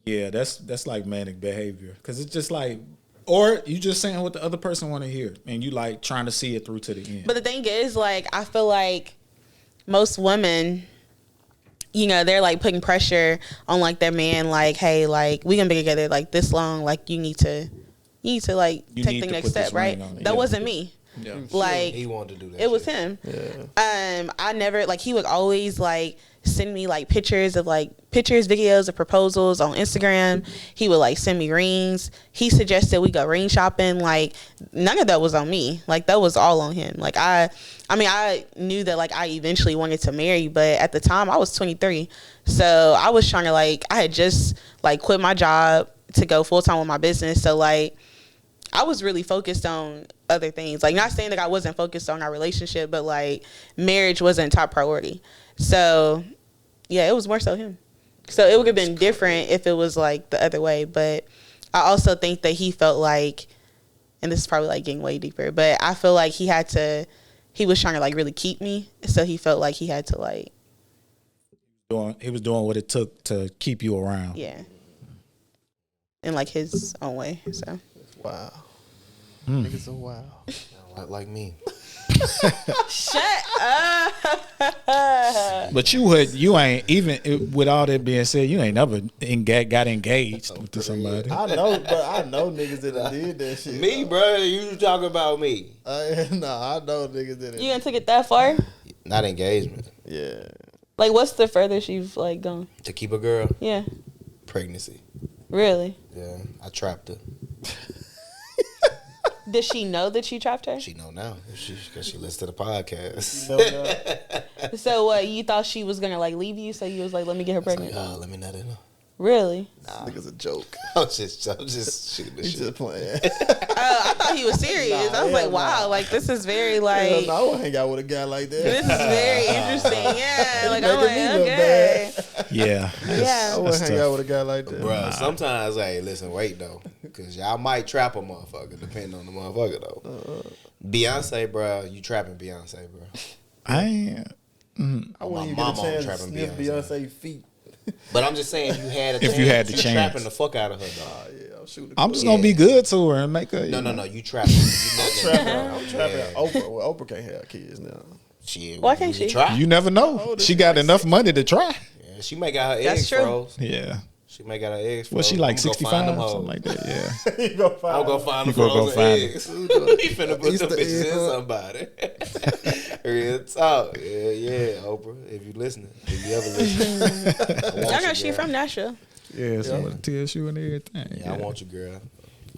yeah, that's like manic behavior. Because it's just like, or you just saying what the other person want to hear, and you like trying to see it through to the end. but the thing is, like, I feel like most women, you know, they're like putting pressure on like their man, like, hey, like we gonna be together like this long, like you need to like You take need the to next put this step, right? ring on it. That Yeah. wasn't me. yeah. Like He wanted to do that. it was shit. him. Yeah. I never, like, he would always like send me like pictures, videos of proposals on Instagram. He would like send me rings. He suggested we go ring shopping. Like none of that was on me. Like that was all on him. Like I mean, I knew that like I eventually wanted to marry, but at the time I was 23. So I was trying to like, I had just like quit my job to go full time with my business. So like I was really focused on other things. Like, not saying that I wasn't focused on our relationship, but like marriage wasn't top priority. So yeah, it was more so him. So it would have been different if it was like the other way. But I also think that he felt like, and this is probably like getting way deeper, but I feel like he was trying to like really keep me. So he felt like he had to like, He was doing what it took to keep you around. yeah, in like his own way. So Wow. Niggas are wild. Like me. shut up. But you ain't even with all that being said, you ain't never got engaged to somebody. I know niggas that did that shit. Me, bro. You talking about me? Nah, I know niggas that. You gonna take it that far? Not engagement. Yeah. Like, what's the furthest you've like gone? To keep a girl, Yeah, pregnancy. really? Yeah, I trapped her. Does she know that you trapped her? She know now because she listens to the podcast. So what? You thought she was gonna like leave you? So you was like, let me get her pregnant. Like, let me nut in her. Really? Niggas a joke. I'm just shooting the He shit. just playing. I thought he was serious. I was like, hell wow, nah. like this is very Hell like no, I wouldn't hang out with a guy like that. this is very interesting. Yeah, like I'm making me like, look okay, Yeah. yeah. I wouldn't hang tough. out with a guy like that. Bruh, sometimes, hey, listen, wait, though. Because y'all might trap a motherfucker, depending on the motherfucker, though. Beyonce, bruh, you trapping Beyonce, bruh. I ain't. I wouldn't even My get a mama chance to trapping sniff Beyonce. Beyonce feet. But I'm just saying, if you had a If chance, you had the you chance. trapping the fuck out of her, dog. Oh yeah, I'm shooting. I'm just gonna be good to her and make her. No, you trapping. You I'm trapping Oprah. Well, Oprah can't have kids now. Shit, Why can't you she? Try. You never know. She got enough money to try. Yeah, she may got her That's eggs true. froze. Yeah. She may got her eggs froze. Was she like I'ma go find 65? them hoes. Something like that. Yeah. You gonna find I'm gonna find the You gonna go frozen find eggs. He finna put Easter them bitches egg in hunt. somebody. Real talk. Yeah, Oprah. If you listening, if you ever listen, Y'all know she from Nashville. Yeah. So with the TSU and everything. Yeah, I want you, girl.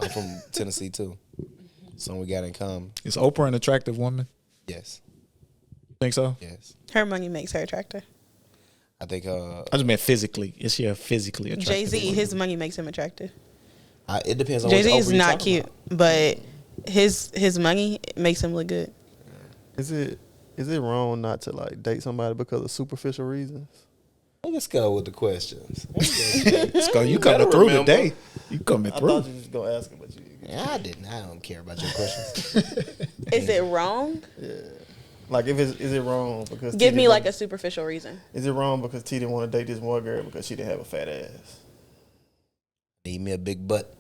I'm from Tennessee too. Something we got in common. Is Oprah an attractive woman? Yes. Think so? Yes. Her money makes her attractive. I think. I just meant physically. Is she a physically attractive? Jay-Z, his money makes him attractive. It depends on. Jay-Z which is Oprah you not talking cute, about. but his money makes him look good. Is it wrong not to like date somebody because of superficial reasons? Let's go with the questions. Let's go. You better coming through remember. today. You coming I through. thought you was just gonna ask it, but you. Yeah, I didn't. I don't care about your questions. Is it wrong? Yeah. Like, is it wrong because Give T me didn't like want- a superficial reason. Is it wrong because T didn't want to date this one girl because she didn't have a fat ass? Need me a big butt.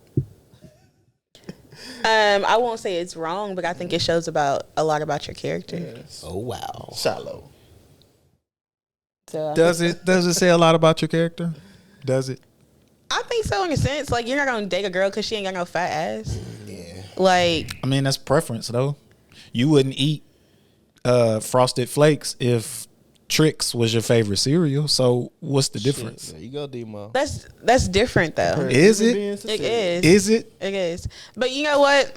I won't say it's wrong, but I think it shows about a lot about your character. Yes. Oh wow. Shallow. So Does it say a lot about your character? Does it? I think so in a sense. Like, you're not gonna date a girl because she ain't got no fat ass. Yeah. Like, I mean, that's preference though. You wouldn't eat Frosted Flakes if Trix was your favorite cereal. So what's the difference? There you go, D-Mo. that's different though. Is it? It is. Is it? It is. But you know what?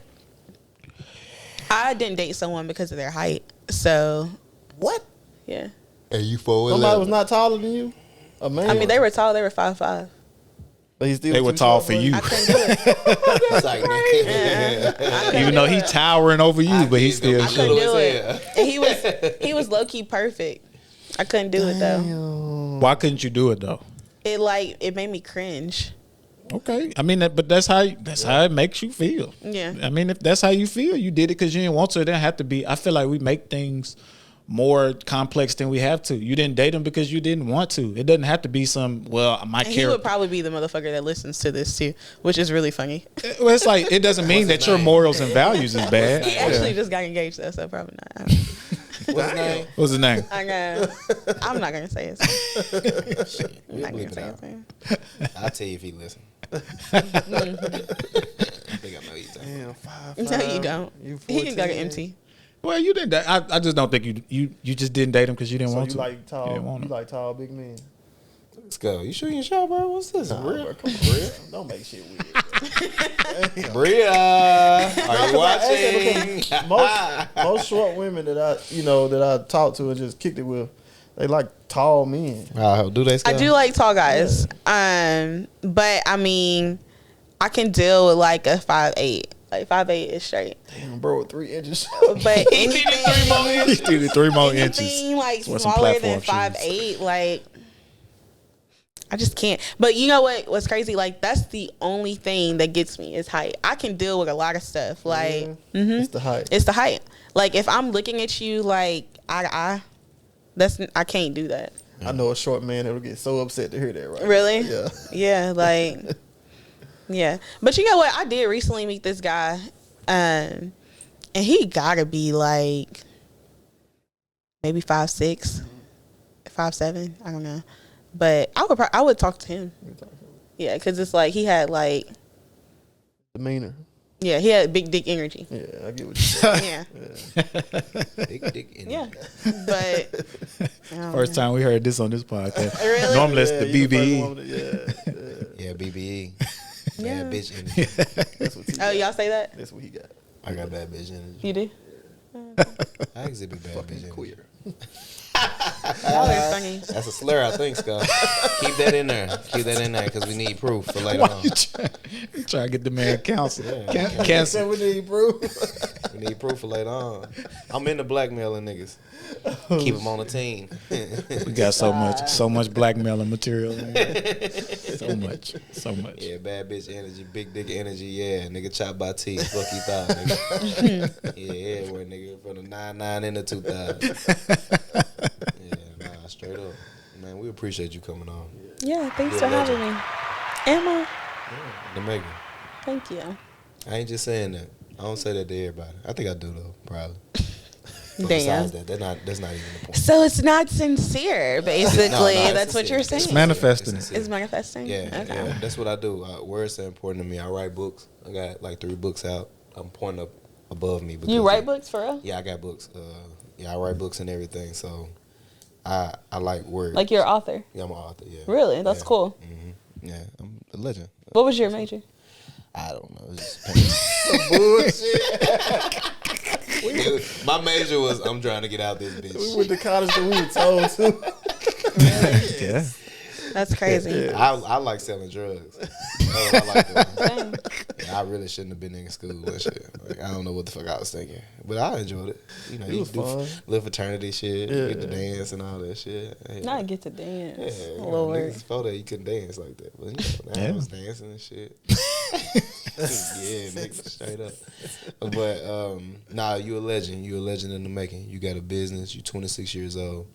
I didn't date someone because of their height. So What? yeah. Are you forward? Somebody was not taller than you. A man. I mean, they were tall. They were 5'5". But he still They was were too tall short for you. I couldn't do it. It's like, I Even couldn't though do he it. towering over you, but he still I couldn't short. do it. Yeah. And he was low key perfect. I couldn't do it though. Why couldn't you do it though? It made me cringe. Okay, I mean, but that's how it makes you feel. Yeah. I mean, if that's how you feel, you did it because you didn't want to. It didn't have to be. I feel like we make things more complex than we have to. You didn't date him because you didn't want to. It doesn't have to be some. Well, my And he character. would probably be the motherfucker that listens to this too, which is really funny. Well, it's like it doesn't mean that your morals and values is bad. He actually just got engaged though, so probably not. I don't know. What's his name? What's his name? I know. I'm not gonna say his name. I'm We'll not gonna bleep it say out. his name. I'll tell you if he listen. I think I know you. Damn, 5'5". No, you don't. You He can go to 14. empty. Well, you didn't. I just don't think you just didn't date him because you didn't So want you to. like You didn't tall? want You him. like tall big men? Let's go. You shooting your shot, bro? What's this? Nah, Bria? bro, come on, Bria. Don't make shit weird. Bria, are you watching? Most short women that I talk to and just kicked it with, they like tall men. Do they? I do like tall guys. But I mean, I can deal with like a 5'8". Like 5'8" is straight. Damn, bro, with 3 inches. But anything, He needed 3 more inches. anything like That's what some smaller than platform shoes. 5'8", like I just can't. But you know what's crazy? Like, that's the only thing that gets me is height. I can deal with a lot of stuff. Like, It's the height. it's the height. Like, if I'm looking at you like eye to eye, I can't do that. I know a short man that would get so upset to hear that. Right? Really? Yeah. Yeah, like, yeah. But you know what? I did recently meet this guy, and he gotta be like maybe 5'6", 5'7". I don't know. But I would talk to him. Yeah, because it's like he had like, Demeanor. yeah, he had big dick energy. Yeah, I get what you're saying. Yeah, Big dick in yeah. But I don't First know. time we heard this on this podcast. Really? Normally it's Yeah, the you the first BBE. woman that- yeah. Yeah, BBE. Yeah. Bad bitch energy. That's what he Oh, got. y'all say that? That's what he got. I got bad bitch energy. You do? I exhibit bad bitch energy. Queer. Y'all are funny. That's a slur, I think, Scott. Keep that in there. Keep that in there because we need proof for later on. You try to get the man counsel. Yeah. Cancel. we need proof. We need proof for later on. I'm into blackmailing niggas. Keep them on the team. We got so much blackmailing material. Man. So much. Yeah, bad bitch energy, big dick energy, yeah. Nigga ChoppedByT. Fuck you thought, nigga. Yeah, where nigga from the 99 and the 2000. Yeah, nah, straight up. Man, we appreciate you coming on. Yeah, thanks You're for a having me. Emma, The Megan. thank you. I ain't just saying that. I don't say that to everybody. I think I do though, probably. But Damn. besides that, that's not even the point. So it's not sincere, basically. No, it's That's what sincere. you're saying. It's manifesting. sincere. It's manifesting? Yeah, Okay. yeah, that's what I do. Words are important to me. I write books. I got like 3 books out. I'm pointing up above me. because, You write books for real? Yeah, I got books. I write books and everything. So I like words. Like you're an author? Yeah, I'm an author. Yeah. Really? That's Yeah. cool. Mm-hmm. Yeah, I'm a legend. What was your major? I don't know. It's just bullshit. My major was I'm trying to get out this bitch. We went to college and we were told to. Yeah. That's crazy. I like selling drugs. I like that. Yeah, I really shouldn't have been in school and shit. Like, I don't know what the fuck I was thinking, but I enjoyed it. You know, It you was do fun. little fraternity shit, Yeah. get to dance and all that shit. Yeah. Not get to dance. Yeah, Lord. before that you couldn't dance like that, but you know, now I Yeah. was dancing and shit. Yeah, nigga, straight up. But nah, you a legend. You a legend in the making. You got a business. You 26 years old.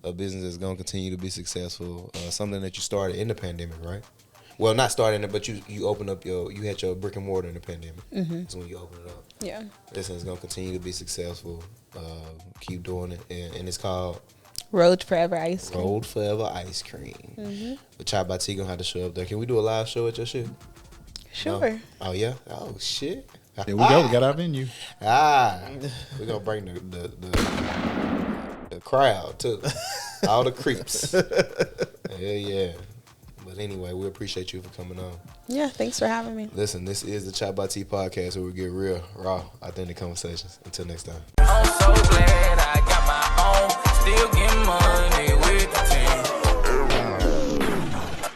A business that's gonna continue to be successful. Something that you started in the pandemic, right? Well, not starting it, but you opened up you had your brick and mortar in the pandemic. That's when you opened it up. Yeah. This is gonna continue to be successful. Keep doing it, and it's called Road Forever Ice Cream. Rolled Forever Ice Cream. But ChoppedByT gonna have to show up there. Can we do a live show at your shit? Sure. Oh yeah. Oh shit. There we go. We got our venue. We're gonna bring the crowd too. All the creeps. Yeah. But anyway, we appreciate you for coming on. Yeah, thanks for having me. Listen, this is the ChoppedByT podcast where we get real, raw, authentic conversations. Until next time. I'm so glad I got my own. Still